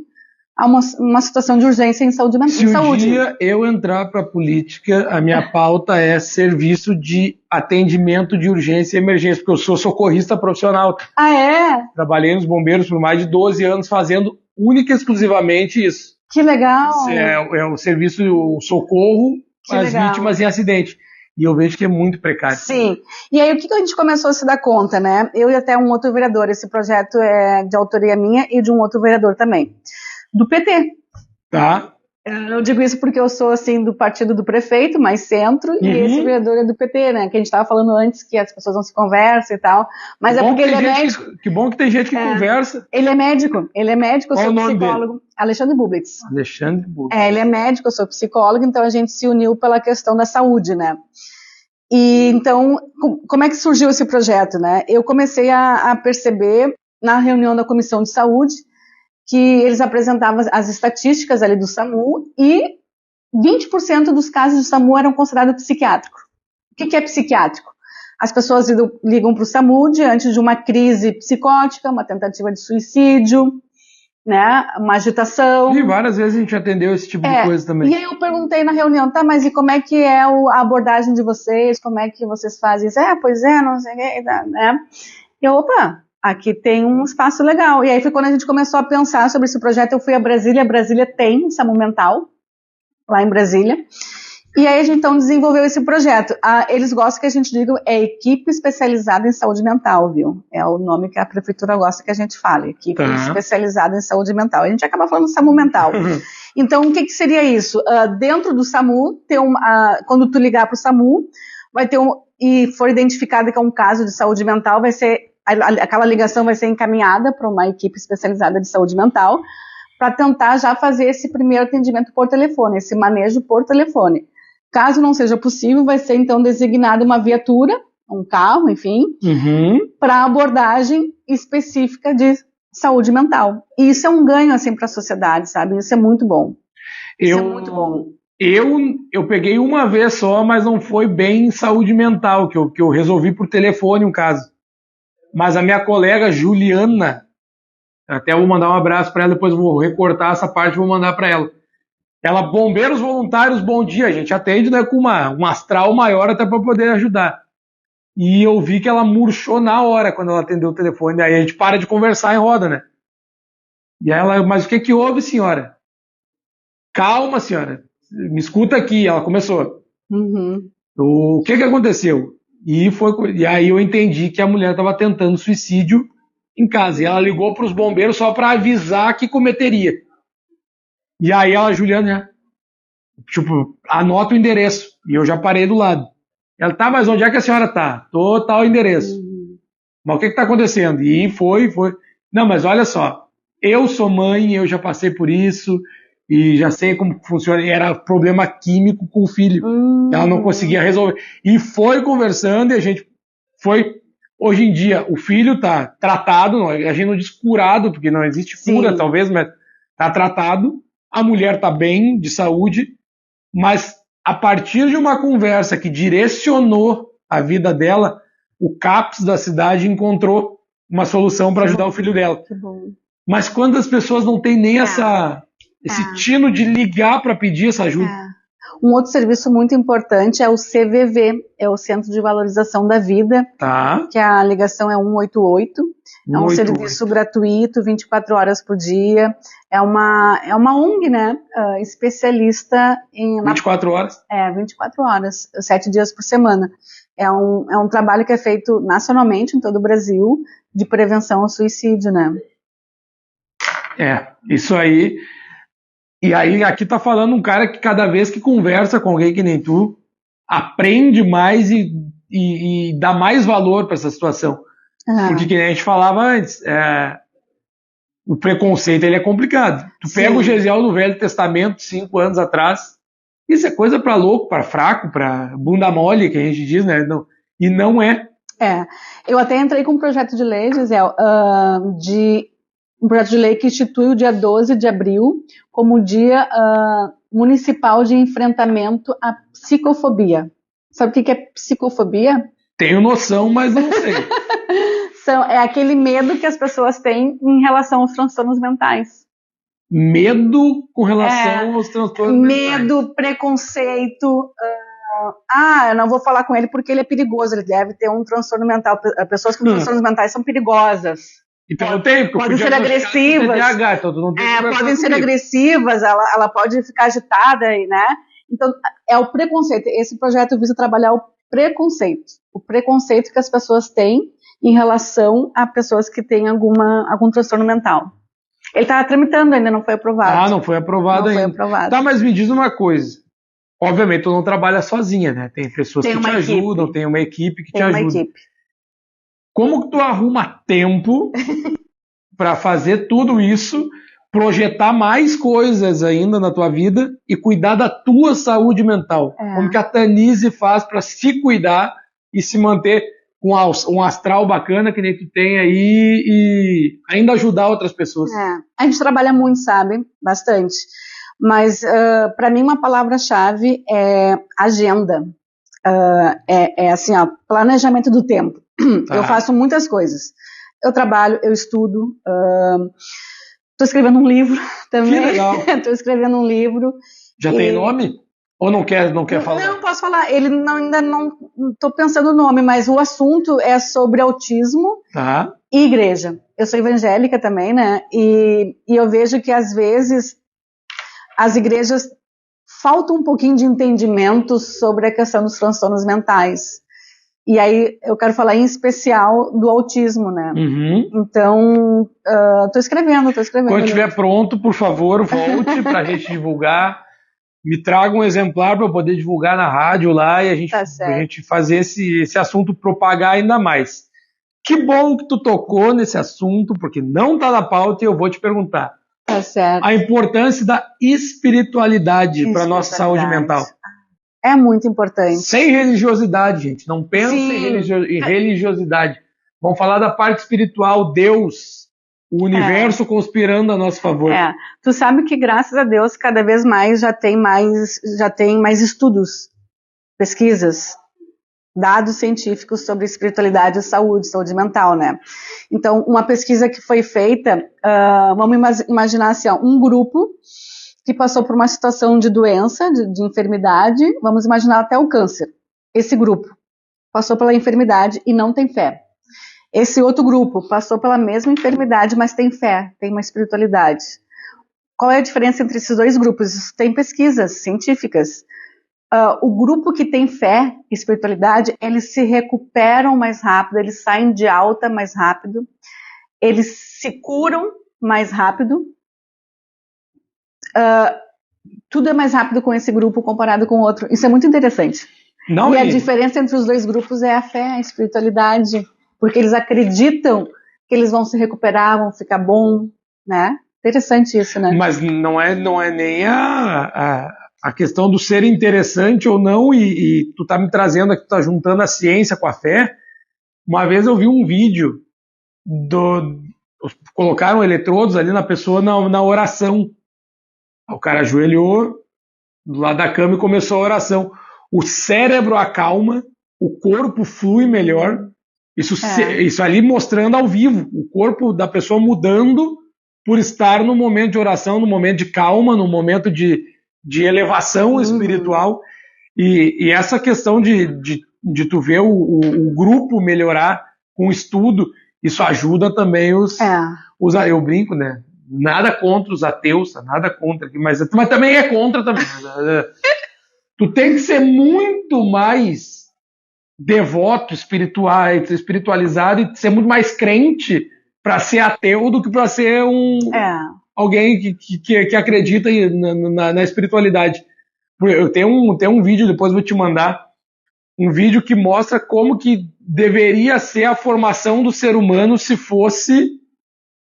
uma situação de urgência em saúde. Se um dia eu entrar para a política, a minha pauta é serviço de atendimento de urgência e emergência, porque eu sou socorrista profissional. Trabalhei nos bombeiros por mais de 12 anos fazendo única e exclusivamente isso. Que legal! É o serviço, o socorro às vítimas em acidente. E eu vejo que é muito precário. Sim. E aí, o que a gente começou a se dar conta, né? Eu e até um outro vereador. Esse projeto é de autoria minha e de um outro vereador também. Do PT. Tá. Eu digo isso porque eu sou, assim, do partido do prefeito, mais centro, e esse vereador é do PT, né? Que a gente estava falando antes que as pessoas não se conversam e tal. Mas é porque ele é médico. Que bom que tem gente que conversa. Ele é médico, eu sou psicólogo. Alexandre Bublitz. Alexandre Bublitz. Ele é médico, eu sou psicólogo, então a gente se uniu pela questão da saúde, né? E então, como é que surgiu esse projeto, né? Eu comecei a perceber na reunião da Comissão de Saúde que eles apresentavam as estatísticas ali do SAMU e 20% dos casos do SAMU eram considerados psiquiátricos. O que é psiquiátrico? As pessoas ligam para o SAMU diante de uma crise psicótica, uma tentativa de suicídio, né, uma agitação. E várias vezes a gente atendeu esse tipo de coisa também. E aí eu perguntei na reunião, tá, mas e como é que é a abordagem de vocês? Como é que vocês fazem isso? Pois é, não sei o que, né? E eu, aqui tem um espaço legal. E aí foi quando a gente começou a pensar sobre esse projeto. Eu fui a Brasília tem SAMU Mental, lá em Brasília. E aí a gente então desenvolveu esse projeto. Eles gostam que a gente diga equipe especializada em saúde mental, viu? É o nome que a prefeitura gosta que a gente fale, equipe especializada em saúde mental. A gente acaba falando SAMU Mental. Então, o que seria isso? Dentro do SAMU, quando tu ligar para o SAMU, vai ter e for identificado que é um caso de saúde mental, vai ser aquela ligação vai ser encaminhada para uma equipe especializada de saúde mental para tentar já fazer esse primeiro atendimento por telefone, esse manejo por telefone. Caso não seja possível, vai ser então designada uma viatura, um carro, enfim, para abordagem específica de saúde mental. E isso é um ganho assim para a sociedade, sabe? Isso é muito bom. Isso é muito bom. Eu peguei uma vez só, mas não foi bem saúde mental, que eu resolvi por telefone um caso. Mas a minha colega Juliana, até vou mandar um abraço para ela, depois vou recortar essa parte e vou mandar para ela. Ela, bombeiros voluntários, bom dia, a gente atende, né, com um astral maior até para poder ajudar. E eu vi que ela murchou na hora quando ela atendeu o telefone, aí a gente para de conversar em roda, né? E ela, mas o que houve, senhora? Calma, senhora, me escuta aqui, ela começou. O que aconteceu? E aí eu entendi que a mulher estava tentando suicídio em casa, e ela ligou para os bombeiros só para avisar que cometeria. E aí a Juliana, tipo, anota o endereço. E eu já parei do lado. Ela, tá, mas onde é que a senhora tá? Tô tal endereço. Mas o que tá acontecendo? E foi. Não, mas olha só, eu sou mãe, eu já passei por isso, e já sei como funciona. E era problema químico com o filho. Ela não conseguia resolver. E foi conversando, e a gente foi. Hoje em dia, o filho tá tratado, a gente não diz curado, porque não existe cura, talvez, mas tá tratado. A mulher está bem, de saúde, mas a partir de uma conversa que direcionou a vida dela, o CAPS da cidade encontrou uma solução para ajudar o filho dela. Que bom. Mas quando as pessoas não têm nem esse tino de ligar para pedir essa ajuda. Um outro serviço muito importante é o CVV, é o Centro de Valorização da Vida, que a ligação é 188. É um serviço gratuito, 24 horas por dia. É uma ONG, né? Especialista em... 24 horas? 24 horas, 7 dias por semana. É um trabalho que é feito nacionalmente, em todo o Brasil, de prevenção ao suicídio, né? Isso aí. E aí, aqui tá falando um cara que cada vez que conversa com alguém que nem tu, aprende mais e dá mais valor para essa situação. Porque, que nem a gente falava antes, o preconceito ele é complicado. Tu pega o Gesiel do Velho Testamento, 5 anos atrás, isso é coisa para louco, para fraco, para bunda mole, que a gente diz, né? Não, e não é. Eu até entrei com um projeto de lei, Gesiel, um projeto de lei que institui o dia 12 de abril como Dia Municipal de Enfrentamento à Psicofobia. Sabe o que é psicofobia? Tenho noção, mas não sei. É aquele medo que as pessoas têm em relação aos transtornos mentais. Medo com relação aos transtornos mentais. Medo, preconceito. Eu não vou falar com ele porque ele é perigoso, ele deve ter um transtorno mental. Pessoas com transtornos mentais são perigosas. Então podem ser agressivas. TDAH, então não tem podem ser agressivas, ela pode ficar agitada, né? Então, é o preconceito. Esse projeto visa trabalhar o preconceito que as pessoas têm em relação a pessoas que têm algum transtorno mental. Ele está tramitando, ainda não foi aprovado. Não foi aprovado ainda. Tá, mas me diz uma coisa. Obviamente, tu não trabalha sozinha, né? Tem pessoas que te ajudam, tem uma equipe que te ajuda. Como que tu arruma tempo para fazer tudo isso, projetar mais coisas ainda na tua vida e cuidar da tua saúde mental? Como que a Tanise faz para se cuidar e se manter com um astral bacana que nem tu tem aí e ainda ajudar outras pessoas? A gente trabalha muito, sabe? Bastante. Mas para mim uma palavra-chave é agenda. Assim, planejamento do tempo. Eu faço muitas coisas. Eu trabalho, eu estudo. Estou escrevendo um livro também. Que legal. Estou escrevendo um livro. Já tem nome? Ou não quer falar? Não, posso falar. Ainda não estou pensando no nome, mas o assunto é sobre autismo e igreja. Eu sou evangélica também, né? E eu vejo que às vezes as igrejas faltam um pouquinho de entendimento sobre a questão dos transtornos mentais. E aí eu quero falar em especial do autismo, né? Então, tô escrevendo. Quando estiver pronto, por favor, volte pra gente divulgar. Me traga um exemplar para eu poder divulgar na rádio lá e a gente fazer esse assunto propagar ainda mais. Que bom que tu tocou nesse assunto, porque não tá na pauta e eu vou te perguntar. Tá certo. A importância da espiritualidade para nossa saúde mental. É muito importante. Sem religiosidade, gente. Não pensa em religiosidade. Vamos falar da parte espiritual, Deus, o universo conspirando a nosso favor. Tu sabe que, graças a Deus, cada vez mais já tem mais estudos, pesquisas, dados científicos sobre espiritualidade e saúde mental, né? Então, uma pesquisa que foi feita, vamos imaginar assim, um grupo que passou por uma situação de doença, de enfermidade, vamos imaginar até o câncer. Esse grupo passou pela enfermidade e não tem fé. Esse outro grupo passou pela mesma enfermidade, mas tem fé, tem uma espiritualidade. Qual é a diferença entre esses dois grupos? Isso tem pesquisas científicas. O grupo que tem fé e espiritualidade, eles se recuperam mais rápido, eles saem de alta mais rápido, eles se curam mais rápido. Tudo é mais rápido com esse grupo comparado com o outro. Isso é muito interessante. A diferença entre os dois grupos é a fé, a espiritualidade, porque eles acreditam que eles vão se recuperar, vão ficar bom, né? Interessante isso, né? Mas não é nem a questão do ser interessante ou não, e tu tá me trazendo aqui, tu tá juntando a ciência com a fé. Uma vez eu vi um vídeo colocaram eletrodos ali na pessoa na oração. O cara ajoelhou do lado da cama e começou a oração. O cérebro acalma, o corpo flui melhor. Isso ali mostrando ao vivo, o corpo da pessoa mudando por estar no momento de oração, no momento de calma, no momento de elevação espiritual. E essa questão de tu ver o grupo melhorar com o estudo, isso ajuda também eu brinco, né? Nada contra os ateus, nada contra, mas também é contra também. Tu tem que ser muito mais devoto, espiritualizado e ser muito mais crente para ser ateu do que para ser alguém que acredita na espiritualidade. Eu tenho um vídeo, depois vou te mandar, um vídeo que mostra como que deveria ser a formação do ser humano se fosse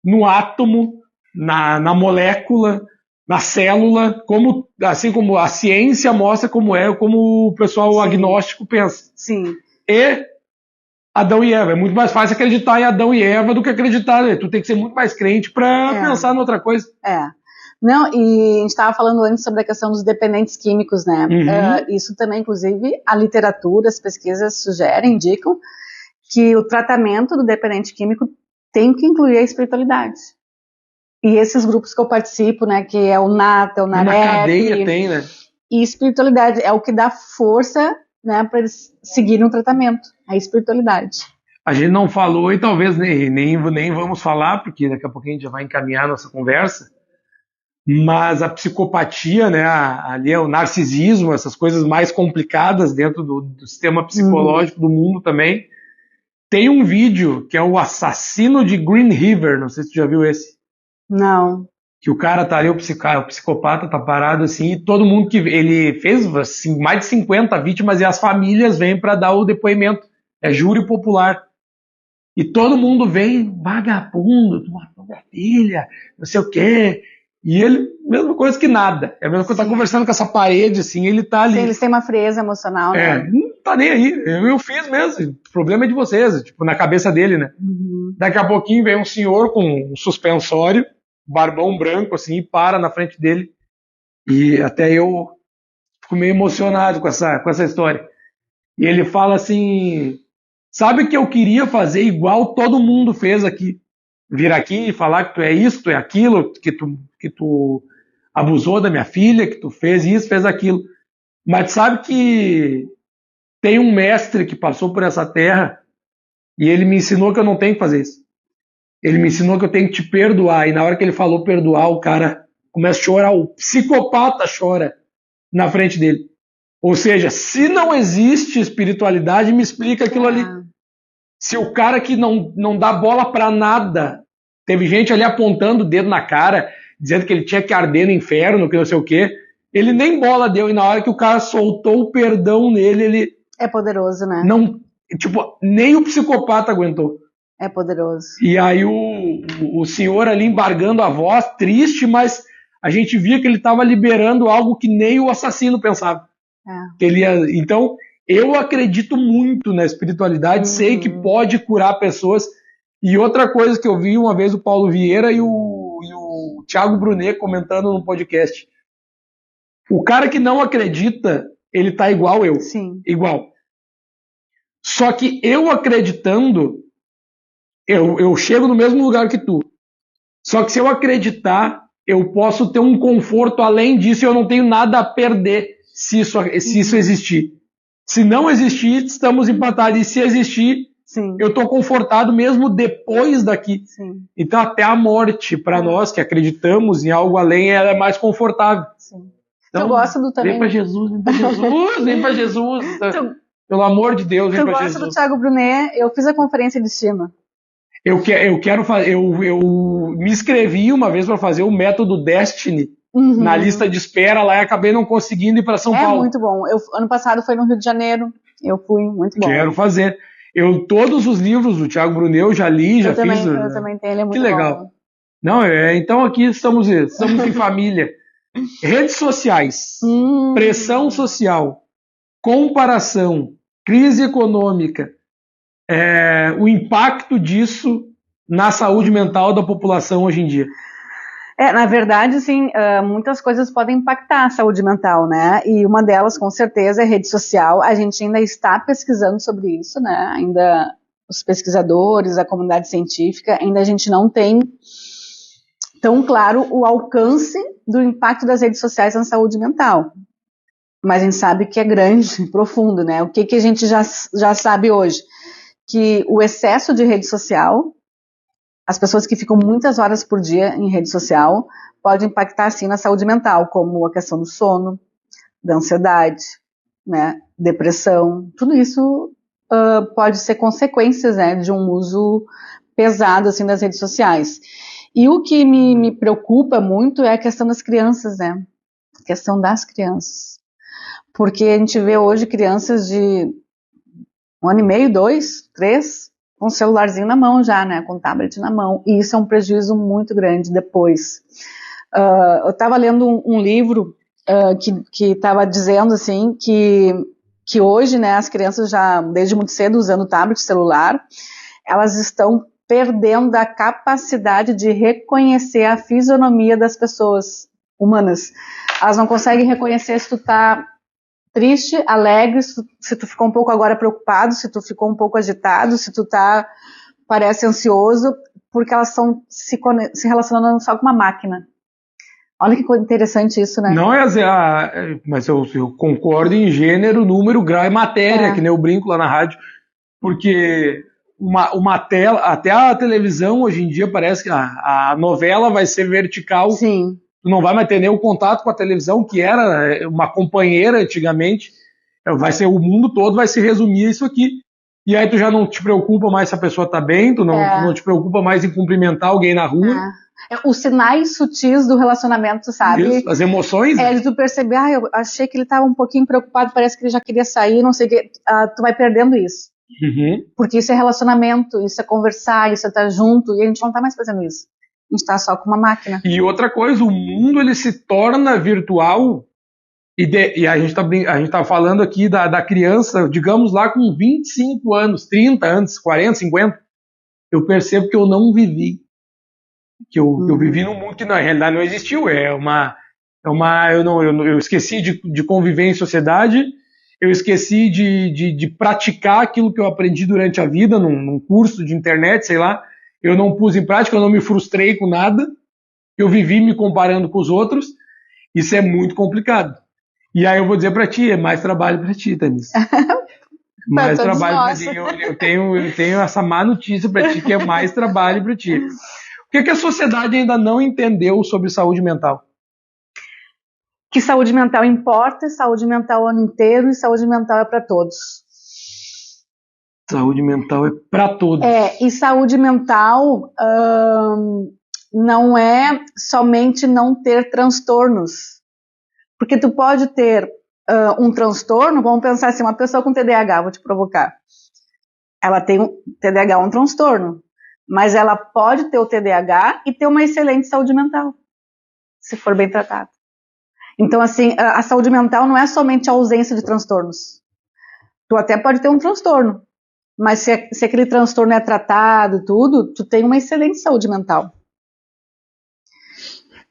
no átomo, na molécula, na célula, assim como a ciência mostra como o pessoal agnóstico pensa. Sim. E Adão e Eva. É muito mais fácil acreditar em Adão e Eva do que acreditar. Né? Tu tem que ser muito mais crente para pensar em outra coisa. Não, e a gente estava falando antes sobre a questão dos dependentes químicos, né? Isso também, inclusive, a literatura, as pesquisas sugerem, indicam, que o tratamento do dependente químico tem que incluir a espiritualidade. E esses grupos que eu participo, né, que é o NATA, o NAREP... Na cadeia tem, né? E espiritualidade é o que dá força, né, para eles seguirem o tratamento, a espiritualidade. A gente não falou e talvez nem vamos falar, porque daqui a pouco a gente já vai encaminhar a nossa conversa, mas a psicopatia, né, ali é o narcisismo, essas coisas mais complicadas dentro do sistema psicológico do mundo também. Tem um vídeo que é o Assassino de Green River, não sei se tu já viu esse. Não. Que o cara tá ali, o psicopata tá parado assim, e todo mundo que ele fez assim, mais de 50 vítimas e as famílias vêm para dar o depoimento. É júri popular. E todo mundo vem, vagabundo, tu matou minha filha, não sei o quê. E ele, mesma coisa que nada. É a mesma coisa que tá conversando com essa parede, assim, ele tá ali. Sim, eles têm uma frieza emocional, né? Não tá nem aí. Eu fiz mesmo. O problema é de vocês, tipo, na cabeça dele, né? Daqui a pouquinho vem um senhor com um suspensório, barbão branco, assim, e para na frente dele. E até eu fico meio emocionado com essa história. E ele fala assim, sabe que eu queria fazer igual todo mundo fez aqui? Vir aqui e falar que tu é isso, tu é aquilo, que tu abusou da minha filha, que tu fez isso, fez aquilo. Mas sabe que tem um mestre que passou por essa terra e ele me ensinou que eu não tenho que fazer isso. Ele me ensinou que eu tenho que te perdoar. E na hora que ele falou perdoar, o cara começa a chorar. O psicopata chora na frente dele. Ou seja, se não existe espiritualidade, me explica aquilo ali. Se o cara que não dá bola pra nada, teve gente ali apontando o dedo na cara, dizendo que ele tinha que arder no inferno, que não sei o quê, ele nem bola deu. E na hora que o cara soltou o perdão nele, ele... É poderoso, né? Não, tipo, nem o psicopata aguentou. É poderoso. E aí o senhor ali embargando a voz, triste, mas a gente via que ele estava liberando algo que nem o assassino pensava. Então, eu acredito muito na espiritualidade, sei que pode curar pessoas. E outra coisa que eu vi uma vez o Paulo Vieira e o Thiago Brunet comentando no podcast. O cara que não acredita, ele tá igual eu. Sim. Igual. Só que eu acreditando, eu chego no mesmo lugar que tu. Só que se eu acreditar, eu posso ter um conforto além disso e eu não tenho nada a perder se isso existir. Se não existir, estamos empatados. E se existir, Sim. eu estou confortado mesmo depois daqui. Sim. Então até a morte, para nós que acreditamos em algo além, ela é mais confortável. Sim. Então, eu gosto do também. Vem para Jesus, vem para Jesus, vem para Jesus. Pelo amor de Deus, vem para Jesus. Eu gosto do Thiago Brunet. Eu fiz a conferência de estima. Eu quero fazer. Eu me inscrevi uma vez para fazer o método Destiny na lista de espera lá e acabei não conseguindo ir para São Paulo. É muito bom. Ano passado foi no Rio de Janeiro. Eu fui, muito bom. Quero fazer. Todos os livros do Thiago Brunet eu já li, já fiz. Eu também tenho, ele é muito bom. Que legal. Não, então aqui estamos em família. Redes sociais, pressão social, comparação, crise econômica, o impacto disso na saúde mental da população hoje em dia. Na verdade, sim, muitas coisas podem impactar a saúde mental, né? E uma delas, com certeza, é rede social. A gente ainda está pesquisando sobre isso, né? Ainda os pesquisadores, a comunidade científica, ainda a gente não tem tão claro o alcance do impacto das redes sociais na saúde mental. Mas a gente sabe que é grande, profundo, né? O que a gente já sabe hoje? Que o excesso de rede social, as pessoas que ficam muitas horas por dia em rede social, pode impactar, sim, na saúde mental, como a questão do sono, da ansiedade, né? Depressão. Tudo isso pode ser consequências, né, de um uso pesado, assim, das redes sociais. E o que me preocupa muito é a questão das crianças, né? A questão das crianças. Porque a gente vê hoje crianças de 1 ano e meio, 2, 3, com um celularzinho na mão já, né? Com um tablet na mão. E isso é um prejuízo muito grande depois. Eu estava lendo um livro que estava dizendo, assim, que hoje, né, as crianças já, desde muito cedo, usando tablet, celular, elas estão perdendo a capacidade de reconhecer a fisionomia das pessoas humanas. Elas não conseguem reconhecer se tu tá triste, alegre, se tu ficou um pouco agora preocupado, se tu ficou um pouco agitado, se tu parece ansioso, porque elas estão se relacionando só com uma máquina. Olha que interessante isso, né? Não mas eu concordo em gênero, número, grau e matéria, que nem eu brinco lá na rádio, porque uma tela, até a televisão hoje em dia parece que a novela vai ser vertical. Sim. Tu não vai mais ter nenhum contato com a televisão, que era uma companheira antigamente. O mundo todo vai se resumir a isso aqui. E aí tu já não te preocupa mais se a pessoa tá bem, tu não te preocupa mais em cumprimentar alguém na rua. Os sinais sutis do relacionamento, sabe? Isso, as emoções. De tu perceber, eu achei que ele estava um pouquinho preocupado, parece que ele já queria sair, não sei o que. Tu vai perdendo isso. Porque isso é relacionamento, isso é conversar, isso é estar junto, e a gente não tá mais fazendo isso. A gente tá só com uma máquina. E outra coisa, o mundo ele se torna virtual, e a gente tá falando aqui da criança, digamos lá com 25 anos, 30 anos, 40, 50, eu percebo que eu não vivi. Que eu vivi num mundo que na realidade não existiu. Eu esqueci de conviver em sociedade, eu esqueci de praticar aquilo que eu aprendi durante a vida, num curso de internet, sei lá. Eu não pus em prática, eu não me frustrei com nada, eu vivi me comparando com os outros, isso é muito complicado. E aí eu vou dizer pra ti, é mais trabalho pra ti, Tanis. Mais trabalho pra ti. Eu tenho essa má notícia pra ti, que é mais trabalho pra ti. O que a sociedade ainda não entendeu sobre saúde mental? Que saúde mental importa, saúde mental o ano inteiro e saúde mental é pra todos. Saúde mental é para todos. E saúde mental não é somente não ter transtornos. Porque tu pode ter um transtorno, vamos pensar assim, uma pessoa com TDAH, vou te provocar. Ela tem TDAH, um transtorno, mas ela pode ter o TDAH e ter uma excelente saúde mental, se for bem tratada. Então, assim, a saúde mental não é somente a ausência de transtornos. Tu até pode ter um transtorno, mas se aquele transtorno é tratado, tudo, tu tem uma excelente saúde mental.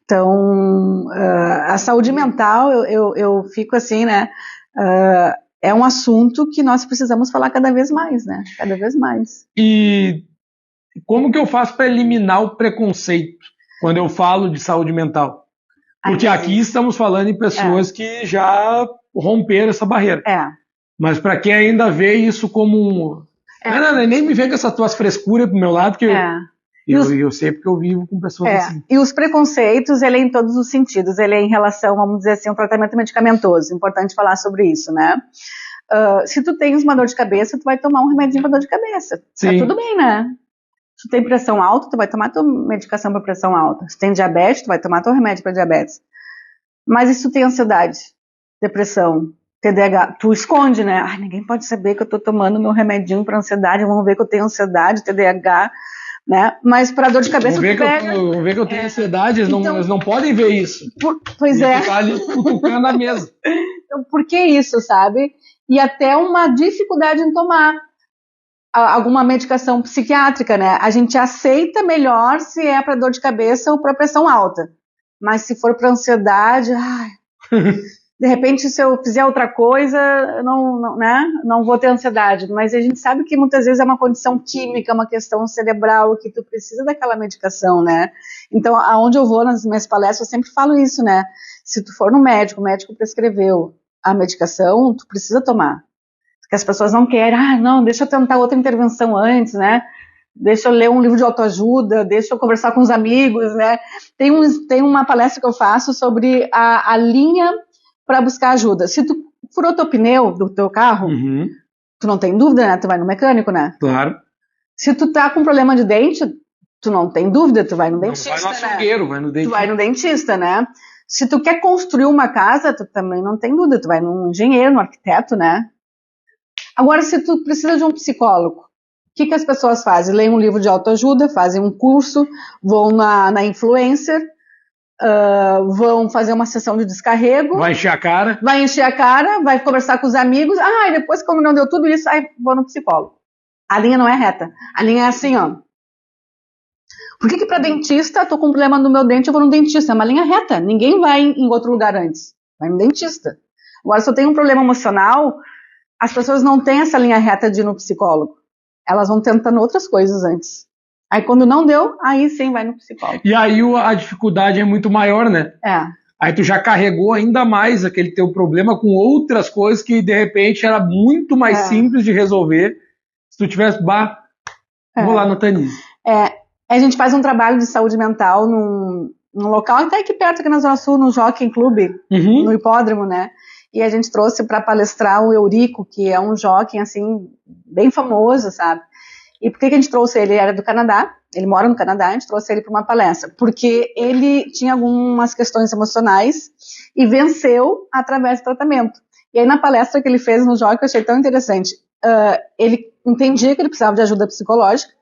Então, a saúde mental, eu fico assim, né? É um assunto que nós precisamos falar cada vez mais, né? Cada vez mais. E como que eu faço para eliminar o preconceito quando eu falo de saúde mental? Porque aqui estamos falando em pessoas que já romperam essa barreira. Mas para quem ainda vê isso como nem me vem com essas tuas frescuras pro meu lado, que eu sei porque eu vivo com pessoas assim. E os preconceitos, ele é em todos os sentidos. Ele é em relação, vamos dizer assim, ao tratamento medicamentoso. Importante falar sobre isso, né? Se tu tens uma dor de cabeça, tu vai tomar um remedinho para dor de cabeça. Sim. Tá tudo bem, né? Se tu tem pressão alta, tu vai tomar tua medicação para pressão alta. Se tem diabetes, tu vai tomar teu remédio para diabetes. Mas e se tu tem ansiedade, depressão, TDAH, tu esconde, né? Ai, ninguém pode saber que eu tô tomando meu remedinho para ansiedade, vão ver que eu tenho ansiedade, TDAH, né? Mas para dor de cabeça vão ver que eu tenho ansiedade, eles não podem ver isso. Pois é. Ficar ali cutucando a mesa. Então, por que isso, sabe? E até uma dificuldade em tomar alguma medicação psiquiátrica, né? A gente aceita melhor se é para dor de cabeça ou para pressão alta. Mas se for para ansiedade, de repente se eu fizer outra coisa, não vou ter ansiedade. Mas a gente sabe que muitas vezes é uma condição química, uma questão cerebral, que tu precisa daquela medicação, né? Então, aonde eu vou nas minhas palestras, eu sempre falo isso, né? Se tu for no médico, o médico prescreveu a medicação, tu precisa tomar. Porque as pessoas não querem, não, deixa eu tentar outra intervenção antes, né? Deixa eu ler um livro de autoajuda, deixa eu conversar com os amigos, né? Tem uma palestra que eu faço sobre a linha para buscar ajuda. Se tu furou teu pneu do teu carro, tu não tem dúvida, né? Tu vai no mecânico, né? Claro. Se tu tá com problema de dente, tu não tem dúvida, tu vai no dentista, vai no açougueiro, vai no dentista. Tu vai no dentista, né? Se tu quer construir uma casa, tu também não tem dúvida, tu vai num engenheiro, num arquiteto, né? Agora, se tu precisa de um psicólogo, o que as pessoas fazem? Leem um livro de autoajuda, fazem um curso, vão na influencer, vão fazer uma sessão de descarrego. Vai encher a cara. Vai conversar com os amigos. E depois, como não deu tudo isso, vou no psicólogo. A linha não é reta. A linha é assim, ó. Por que para dentista, tô com um problema no meu dente, eu vou no dentista? É uma linha reta. Ninguém vai em outro lugar antes. Vai no dentista. Agora, se eu tenho um problema emocional, as pessoas não têm essa linha reta de ir no psicólogo. Elas vão tentando outras coisas antes. Aí quando não deu, aí sim vai no psicólogo. E aí a dificuldade é muito maior, né? Aí tu já carregou ainda mais aquele teu problema com outras coisas que de repente era muito mais simples de resolver se tu tivesse, vou lá no Tanise. A gente faz um trabalho de saúde mental num local até aqui perto, aqui na Zona Sul, no Jockey Club, no hipódromo, né? E a gente trouxe para palestrar o Eurico, que é um jockey, assim, bem famoso, sabe? E por que a gente trouxe ele? Ele era do Canadá, ele mora no Canadá, a gente trouxe ele para uma palestra, porque ele tinha algumas questões emocionais e venceu através do tratamento. E aí na palestra que ele fez no jockey, eu achei tão interessante. Ele entendia que ele precisava de ajuda psicológica,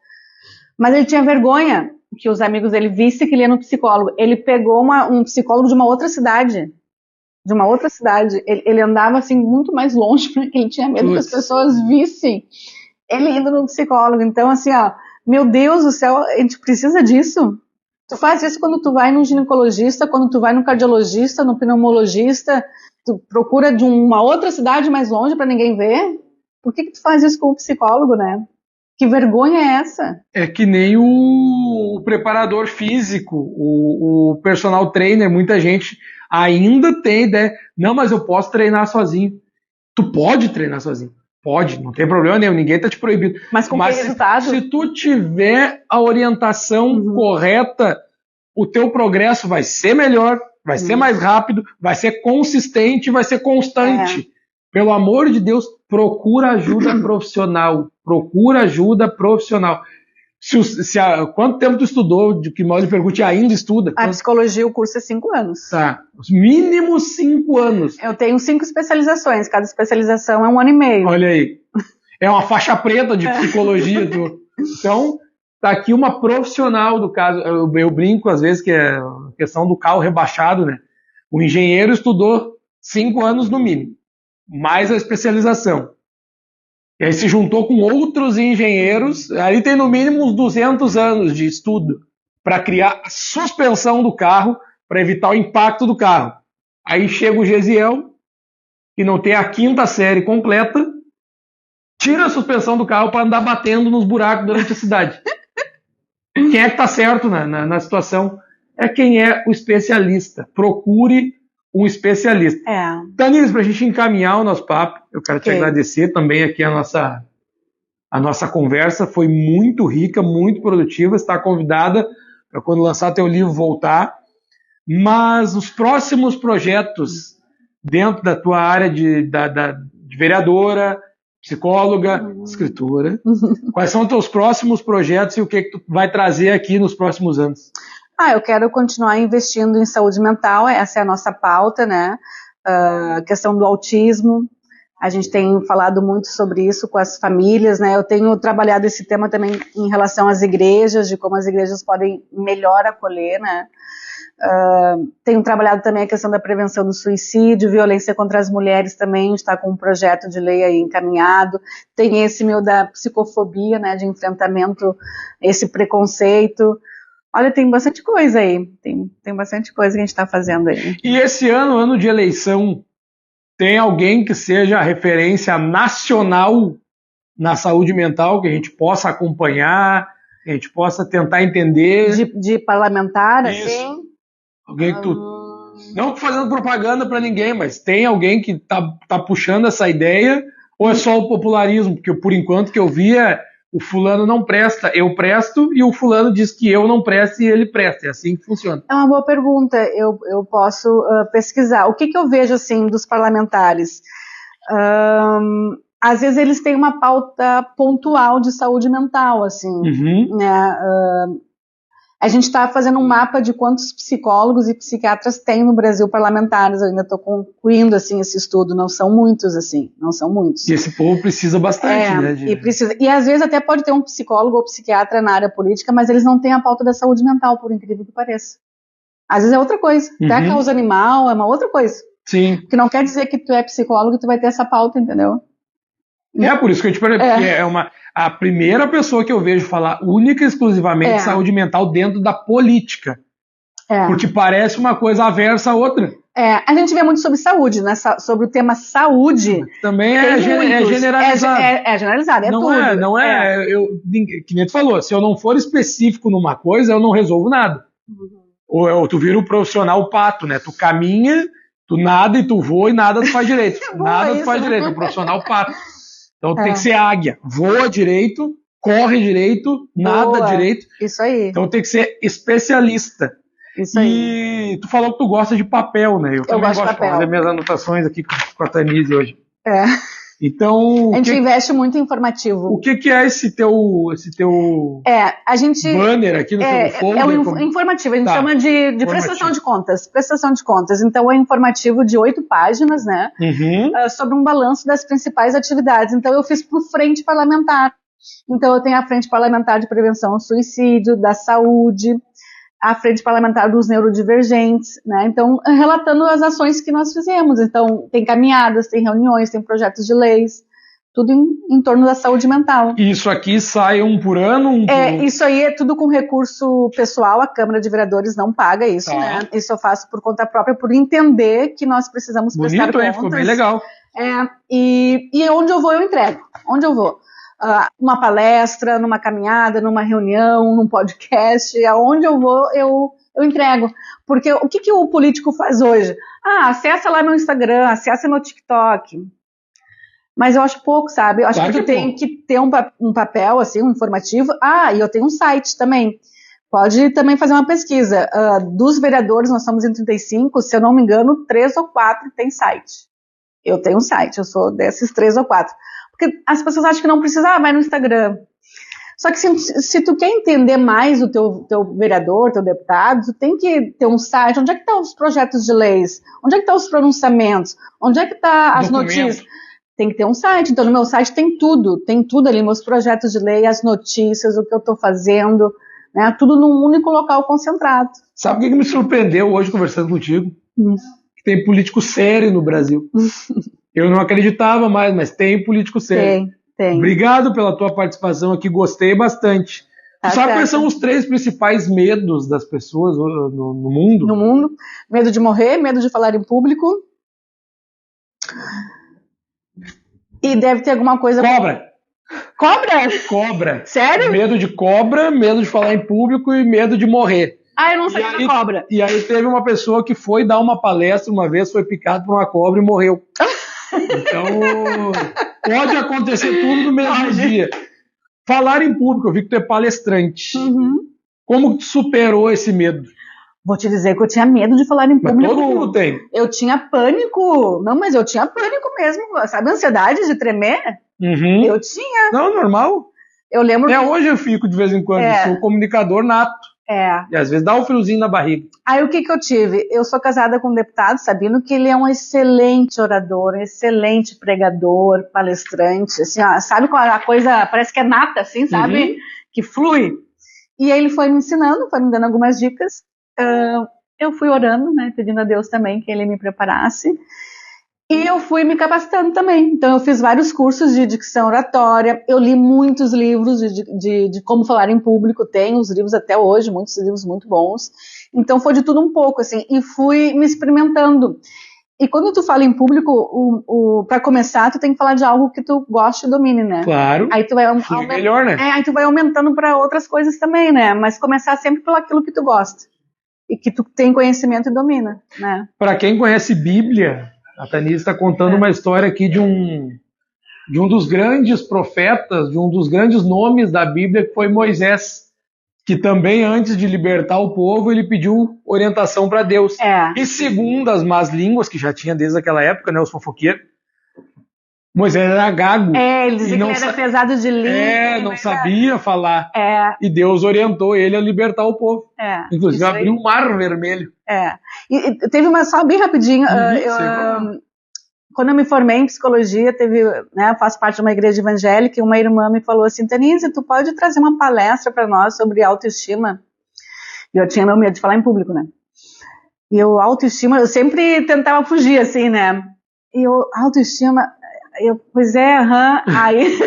mas ele tinha vergonha que os amigos dele vissem que ele ia no psicólogo. Ele pegou um psicólogo de uma outra cidade. Ele andava assim muito mais longe, porque ele tinha medo que as pessoas vissem ele indo no psicólogo. Então, assim, meu Deus do céu, a gente precisa disso. Tu faz isso quando tu vai num ginecologista, quando tu vai num cardiologista, no pneumologista, tu procura de uma outra cidade mais longe para ninguém ver. Por que tu faz isso com o psicólogo, né? Que vergonha é essa? É que nem o preparador físico, o personal trainer, muita gente ainda tem ideia. Não, mas eu posso treinar sozinho. Tu pode treinar sozinho. Pode, não tem problema nenhum, ninguém tá te proibindo. Mas com que resultado? Se tu tiver a orientação correta, o teu progresso vai ser melhor, vai ser mais rápido, vai ser consistente, vai ser constante. Pelo amor de Deus, procura ajuda profissional. Procura ajuda profissional. Quanto tempo tu estudou? Que mal lhe pergunte, ainda estuda? A psicologia, o curso é 5 anos. Tá. Mínimo 5 anos. Eu tenho 5 especializações. Cada especialização é 1 ano e meio. Olha aí. É uma faixa preta de psicologia. Então, tá aqui uma profissional do caso. Eu brinco às vezes que é a questão do carro rebaixado, né? O engenheiro estudou 5 anos no mínimo, mais a especialização. E aí se juntou com outros engenheiros, aí tem no mínimo uns 200 anos de estudo para criar a suspensão do carro, para evitar o impacto do carro. Aí chega o Gesiel, que não tem a 5ª série completa, tira a suspensão do carro para andar batendo nos buracos durante a cidade. Quem é que está certo na situação? É quem é o especialista. Procure um especialista. Tanise, para a gente encaminhar o nosso papo, eu quero te agradecer também aqui a nossa conversa, foi muito rica, muito produtiva, está convidada para quando lançar teu livro voltar, mas os próximos projetos dentro da tua área de vereadora, psicóloga, escritora, quais são os teus próximos projetos e o que tu vai trazer aqui nos próximos anos? Eu quero continuar investindo em saúde mental, essa é a nossa pauta, né? A questão do autismo, a gente tem falado muito sobre isso com as famílias, né? Eu tenho trabalhado esse tema também em relação às igrejas, de como as igrejas podem melhor acolher, né? Tenho trabalhado também a questão da prevenção do suicídio, violência contra as mulheres também, está com um projeto de lei aí encaminhado. Tem esse meu da psicofobia, né? De enfrentamento a esse preconceito. Olha, tem bastante coisa aí, tem bastante coisa que a gente está fazendo aí. E esse ano de eleição, tem alguém que seja referência nacional na saúde mental, que a gente possa acompanhar, que a gente possa tentar entender? De parlamentar, isso. Assim? Alguém que tu... Não fazendo propaganda para ninguém, mas tem alguém que tá puxando essa ideia, ou é só o popularismo? Porque por enquanto que eu via... O fulano não presta, eu presto, e o fulano diz que eu não presto e ele presta. É assim que funciona. É uma boa pergunta, eu posso pesquisar. O que eu vejo, assim, dos parlamentares? Às vezes eles têm uma pauta pontual de saúde mental, assim, né? A gente está fazendo um mapa de quantos psicólogos e psiquiatras tem no Brasil parlamentares. Eu ainda estou concluindo assim, esse estudo. Não são muitos, assim. Não são muitos. E esse povo precisa bastante, né? E às vezes até pode ter um psicólogo ou psiquiatra na área política, mas eles não têm a pauta da saúde mental, por incrível que pareça. Às vezes é outra coisa. Até a causa animal é uma outra coisa. Sim. Que não quer dizer que tu é psicólogo e tu vai ter essa pauta, entendeu? Por isso que eu te perguntei, porque a primeira pessoa que eu vejo falar única e exclusivamente saúde mental dentro da política. Porque parece uma coisa aversa à outra. A gente vê muito sobre saúde, né? Sobre o tema saúde. Também é generalizado. É generalizado, não tudo. Não é. Que nem tu falou, se eu não for específico numa coisa, eu não resolvo nada. Ou tu vira um profissional pato, né? Tu caminha, tu nada e tu voa e nada tu faz direito. Tu faz direito, é um profissional pato. Então tem que ser águia. Voa direito, corre direito, nada direito. Isso aí. Então tem que ser especialista. Isso aí. E tu falou que tu gosta de papel, né? Eu também gosto de fazer minhas anotações aqui com a Tanise hoje. Então... A gente investe muito em informativo. O que é esse teu a gente, banner aqui no teu folder? É um informativo, a gente chama de prestação de contas. Prestação de contas. Então é um informativo de 8 páginas, né? Sobre um balanço das principais atividades. Então eu fiz por frente parlamentar. Então eu tenho a frente parlamentar de prevenção ao suicídio, da saúde, a frente parlamentar dos neurodivergentes, né? Então, relatando as ações que nós fizemos. Então, tem caminhadas, tem reuniões, tem projetos de leis, tudo em torno da saúde mental. Isso aqui sai um por ano? Isso aí é tudo com recurso pessoal, a Câmara de Vereadores não paga isso, né? Isso eu faço por conta própria, por entender que nós precisamos prestar contas. Ficou bem legal. E onde eu vou, eu entrego. Onde eu vou? Uma palestra, numa caminhada, numa reunião, num podcast, aonde eu vou, eu entrego. Porque o que o político faz hoje? Acessa lá meu Instagram, acessa meu TikTok. Mas eu acho pouco, sabe? Eu acho que tu tem que ter um papel, assim, um informativo. E eu tenho um site também. Pode também fazer uma pesquisa. Dos vereadores, nós estamos em 35, se eu não me engano, 3 ou 4 tem site. Eu tenho um site, eu sou desses 3 ou 4. Porque as pessoas acham que não precisa, vai no Instagram. Só que se tu quer entender mais o teu vereador, teu deputado, tu tem que ter um site. Onde é que estão os projetos de leis? Onde é que estão os pronunciamentos? Onde é que estão as notícias? Tem que ter um site. Então, no meu site tem tudo ali, meus projetos de lei, as notícias, o que eu estou fazendo, né? Tudo num único local concentrado. Sabe o que me surpreendeu hoje conversando contigo? tem político sério no Brasil. Eu não acreditava mais, mas tem político sério. Tem. Obrigado pela tua participação aqui, gostei bastante. Tá Sabe quais certo. são os 3 principais medos das pessoas no mundo? No mundo, medo de morrer, medo de falar em público. E deve ter alguma coisa... Cobra! Cobra? Sério? Medo de cobra, medo de falar em público e medo de morrer. Eu não sabia da cobra. E aí teve uma pessoa que foi dar uma palestra uma vez, foi picado por uma cobra e morreu. Então, pode acontecer tudo no mesmo dia. Falar em público, eu vi que tu é palestrante. Uhum. Como tu superou esse medo? Vou te dizer que eu tinha medo de falar em Mas público. todo mundo tem. Eu tinha pânico. Não, mas eu tinha pânico mesmo. Sabe, ansiedade de tremer? Uhum. Eu tinha. Não, normal. Eu lembro Até hoje eu fico de vez em quando. Sou comunicador nato. E às vezes dá um friozinho na barriga. Aí o que eu tive? Eu sou casada com um deputado, Sabino, que ele é um excelente orador, um excelente pregador, palestrante, assim, ó, sabe qual a coisa, parece que é nata, assim, sabe? Uhum. Que flui. E aí ele foi me ensinando, foi me dando algumas dicas. Eu fui orando, né, pedindo a Deus também que ele me preparasse. E eu fui me capacitando também. Então eu fiz vários cursos de dicção oratória, eu li muitos livros de como falar em público, tenho os livros até hoje, muitos livros muito bons. Então foi de tudo um pouco, assim, e fui me experimentando. E quando tu fala em público, para começar, tu tem que falar de algo que tu goste e domine, né? Claro. Aí tu vai melhor, né? aí tu vai aumentando para outras coisas também, né? Mas começar sempre pelo aquilo que tu gosta e que tu tem conhecimento e domina, né? Para quem conhece Bíblia, a Tanise está contando uma história aqui de um dos grandes profetas, de um dos grandes nomes da Bíblia, que foi Moisés, que também, antes de libertar o povo, ele pediu orientação para Deus. E segundo as más línguas, que já tinha desde aquela época, né, os fofoqueiros, Moisés era gago. Ele dizia que ele era pesado de língua. Não sabia falar. E Deus orientou ele a libertar o povo. Inclusive abriu o Mar Vermelho. E teve uma, só bem rapidinho, quando eu me formei em psicologia, eu faço parte de uma igreja evangélica, e uma irmã me falou assim, Tanise, tu pode trazer uma palestra para nós sobre autoestima? E eu tinha meu medo de falar em público, né? E autoestima, eu sempre tentava fugir, assim, né? E autoestima, pois é, Aí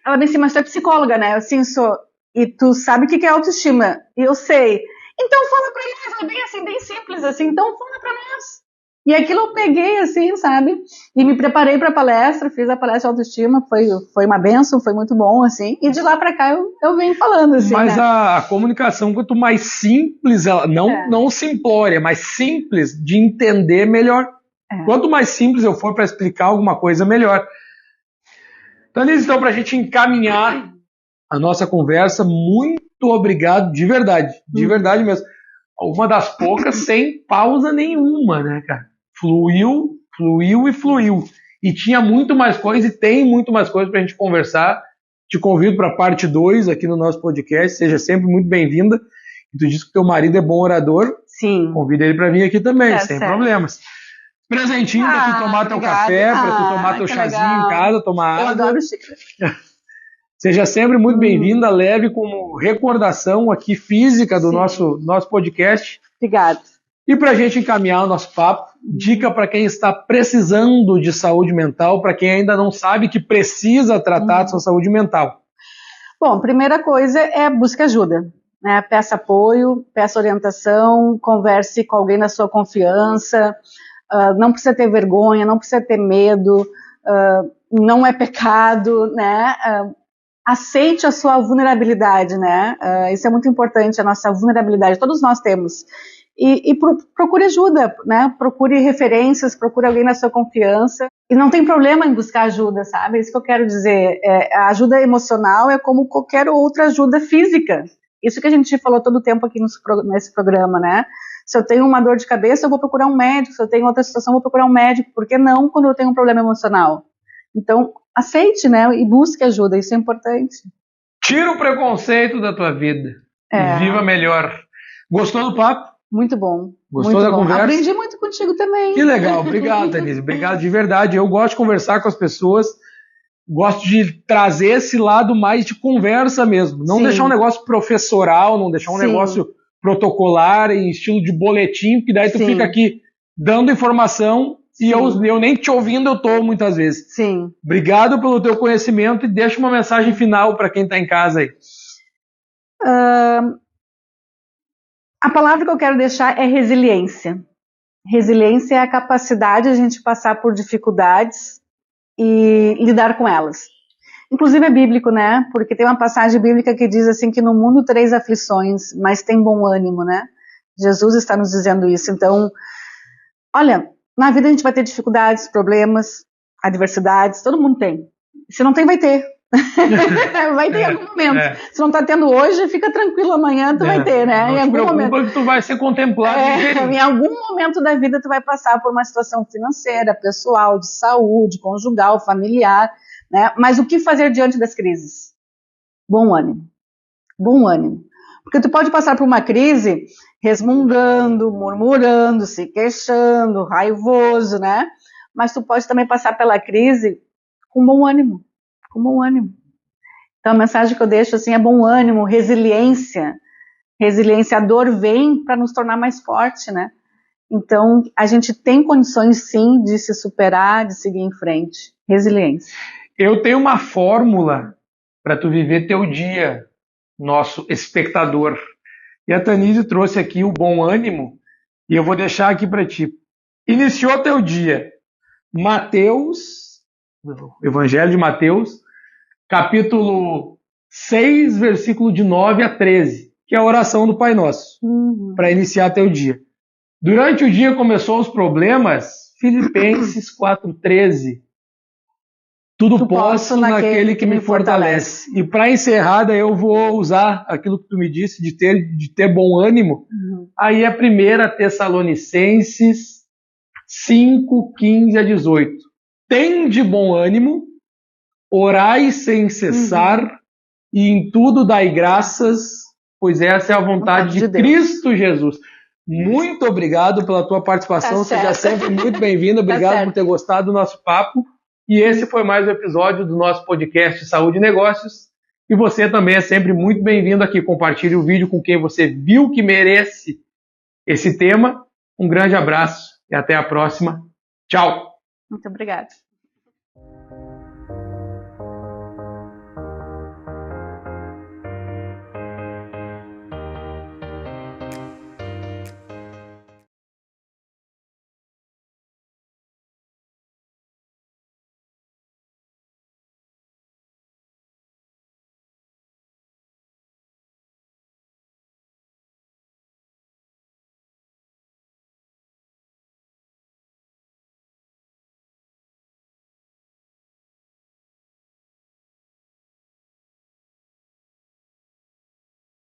ela me disse, mas tu é psicóloga, né? Eu sim sou. E tu sabe o que é autoestima? E eu sei. Então fala pra nós, bem assim, bem simples, assim, então fala pra nós. E aquilo eu peguei, assim, sabe? E me preparei pra palestra, fiz a palestra de autoestima, foi uma bênção, foi muito bom, assim. E de lá pra cá eu venho falando, assim, mas né? a comunicação, quanto mais simples, não simplória, mas simples de entender, melhor. Quanto mais simples eu for para explicar alguma coisa, melhor. Tanise, então, para a gente encaminhar a nossa conversa, muito obrigado, de verdade mesmo. Uma das poucas sem pausa nenhuma, né, cara? Fluiu. E tinha muito mais coisa, e tem muito mais coisa para a gente conversar. Te convido para a parte 2 aqui no nosso podcast, seja sempre muito bem-vinda. E tu disse que teu marido é bom orador. Sim. Convida ele para vir aqui também, sem problemas. Presentinho para tu tomar teu café, para tu tomar teu chazinho em casa, tomar água. Eu adoro xícara. Seja sempre muito bem-vinda, leve como recordação aqui física do nosso podcast. Obrigada. E para a gente encaminhar o nosso papo, dica para quem está precisando de saúde mental, para quem ainda não sabe que precisa tratar de sua saúde mental. Bom, primeira coisa é busque ajuda. Né? Peça apoio, peça orientação, converse com alguém da sua confiança. Não precisa ter vergonha, não precisa ter medo, não é pecado, né? Aceite a sua vulnerabilidade, né? Isso é muito importante, a nossa vulnerabilidade, todos nós temos. E procure ajuda, né? Procure referências, procure alguém na sua confiança. E não tem problema em buscar ajuda, sabe? É isso que eu quero dizer. A ajuda emocional é como qualquer outra ajuda física. Isso que a gente falou todo o tempo aqui nesse programa, né? Se eu tenho uma dor de cabeça, eu vou procurar um médico. Se eu tenho outra situação, eu vou procurar um médico. Por que não quando eu tenho um problema emocional? Então, aceite, né? E busque ajuda. Isso é importante. Tira o preconceito da tua vida. E viva melhor. Gostou do papo? Muito bom. Gostou muito da bom. conversa? Aprendi muito contigo também. Que legal. Obrigado, Tanise. Obrigado de verdade. Eu gosto de conversar com as pessoas. Gosto de trazer esse lado mais de conversa mesmo. Não deixar um negócio professoral, não deixar um negócio protocolar em estilo de boletim, porque daí tu fica aqui dando informação. E eu nem te ouvindo, eu tô muitas vezes. Sim. Obrigado pelo teu conhecimento e deixa uma mensagem final para quem está em casa aí. A palavra que eu quero deixar é resiliência. Resiliência é a capacidade de a gente passar por dificuldades e lidar com elas. Inclusive é bíblico, né? Porque tem uma passagem bíblica que diz assim que no mundo tereis aflições, mas tem bom ânimo, né? Jesus está nos dizendo isso. Então, olha, na vida a gente vai ter dificuldades, problemas, adversidades, todo mundo tem. Se não tem, vai ter. Vai ter em algum momento. Se não está tendo hoje, fica tranquilo, amanhã tu vai ter, né? Não em algum momento que tu vai ser contemplado. Em algum momento da vida tu vai passar por uma situação financeira, pessoal, de saúde, conjugal, familiar, né? Mas o que fazer diante das crises? Bom ânimo. Bom ânimo. Porque tu pode passar por uma crise resmungando, murmurando, se queixando, raivoso, né? Mas tu pode também passar pela crise com bom ânimo. Com bom ânimo. Então a mensagem que eu deixo assim é bom ânimo, resiliência. Resiliência, a dor vem para nos tornar mais forte, né? Então a gente tem condições sim de se superar, de seguir em frente. Resiliência. Eu tenho uma fórmula para tu viver teu dia, nosso espectador. E a Tanise trouxe aqui o bom ânimo, e eu vou deixar aqui para ti. Iniciou teu dia. Evangelho de Mateus, capítulo 6, versículo de 9 a 13, que é a oração do Pai Nosso, para iniciar teu dia. Durante o dia começou os problemas, Filipenses 4,13. Tudo posso naquele que me fortalece. E para encerrar, daí eu vou usar aquilo que tu me disse de ter bom ânimo. Aí é 1 Tessalonicenses 5, 15 a 18. Tende bom ânimo, orai sem cessar, e em tudo dai graças, pois essa é a vontade de Cristo Jesus. Muito obrigado pela tua participação, seja sempre muito bem-vindo, obrigado por ter gostado do nosso papo. E esse foi mais um episódio do nosso podcast Saúde e Negócios. E você também é sempre muito bem-vindo aqui. Compartilhe o vídeo com quem você viu que merece esse tema. Um grande abraço e até a próxima. Tchau! Muito obrigada.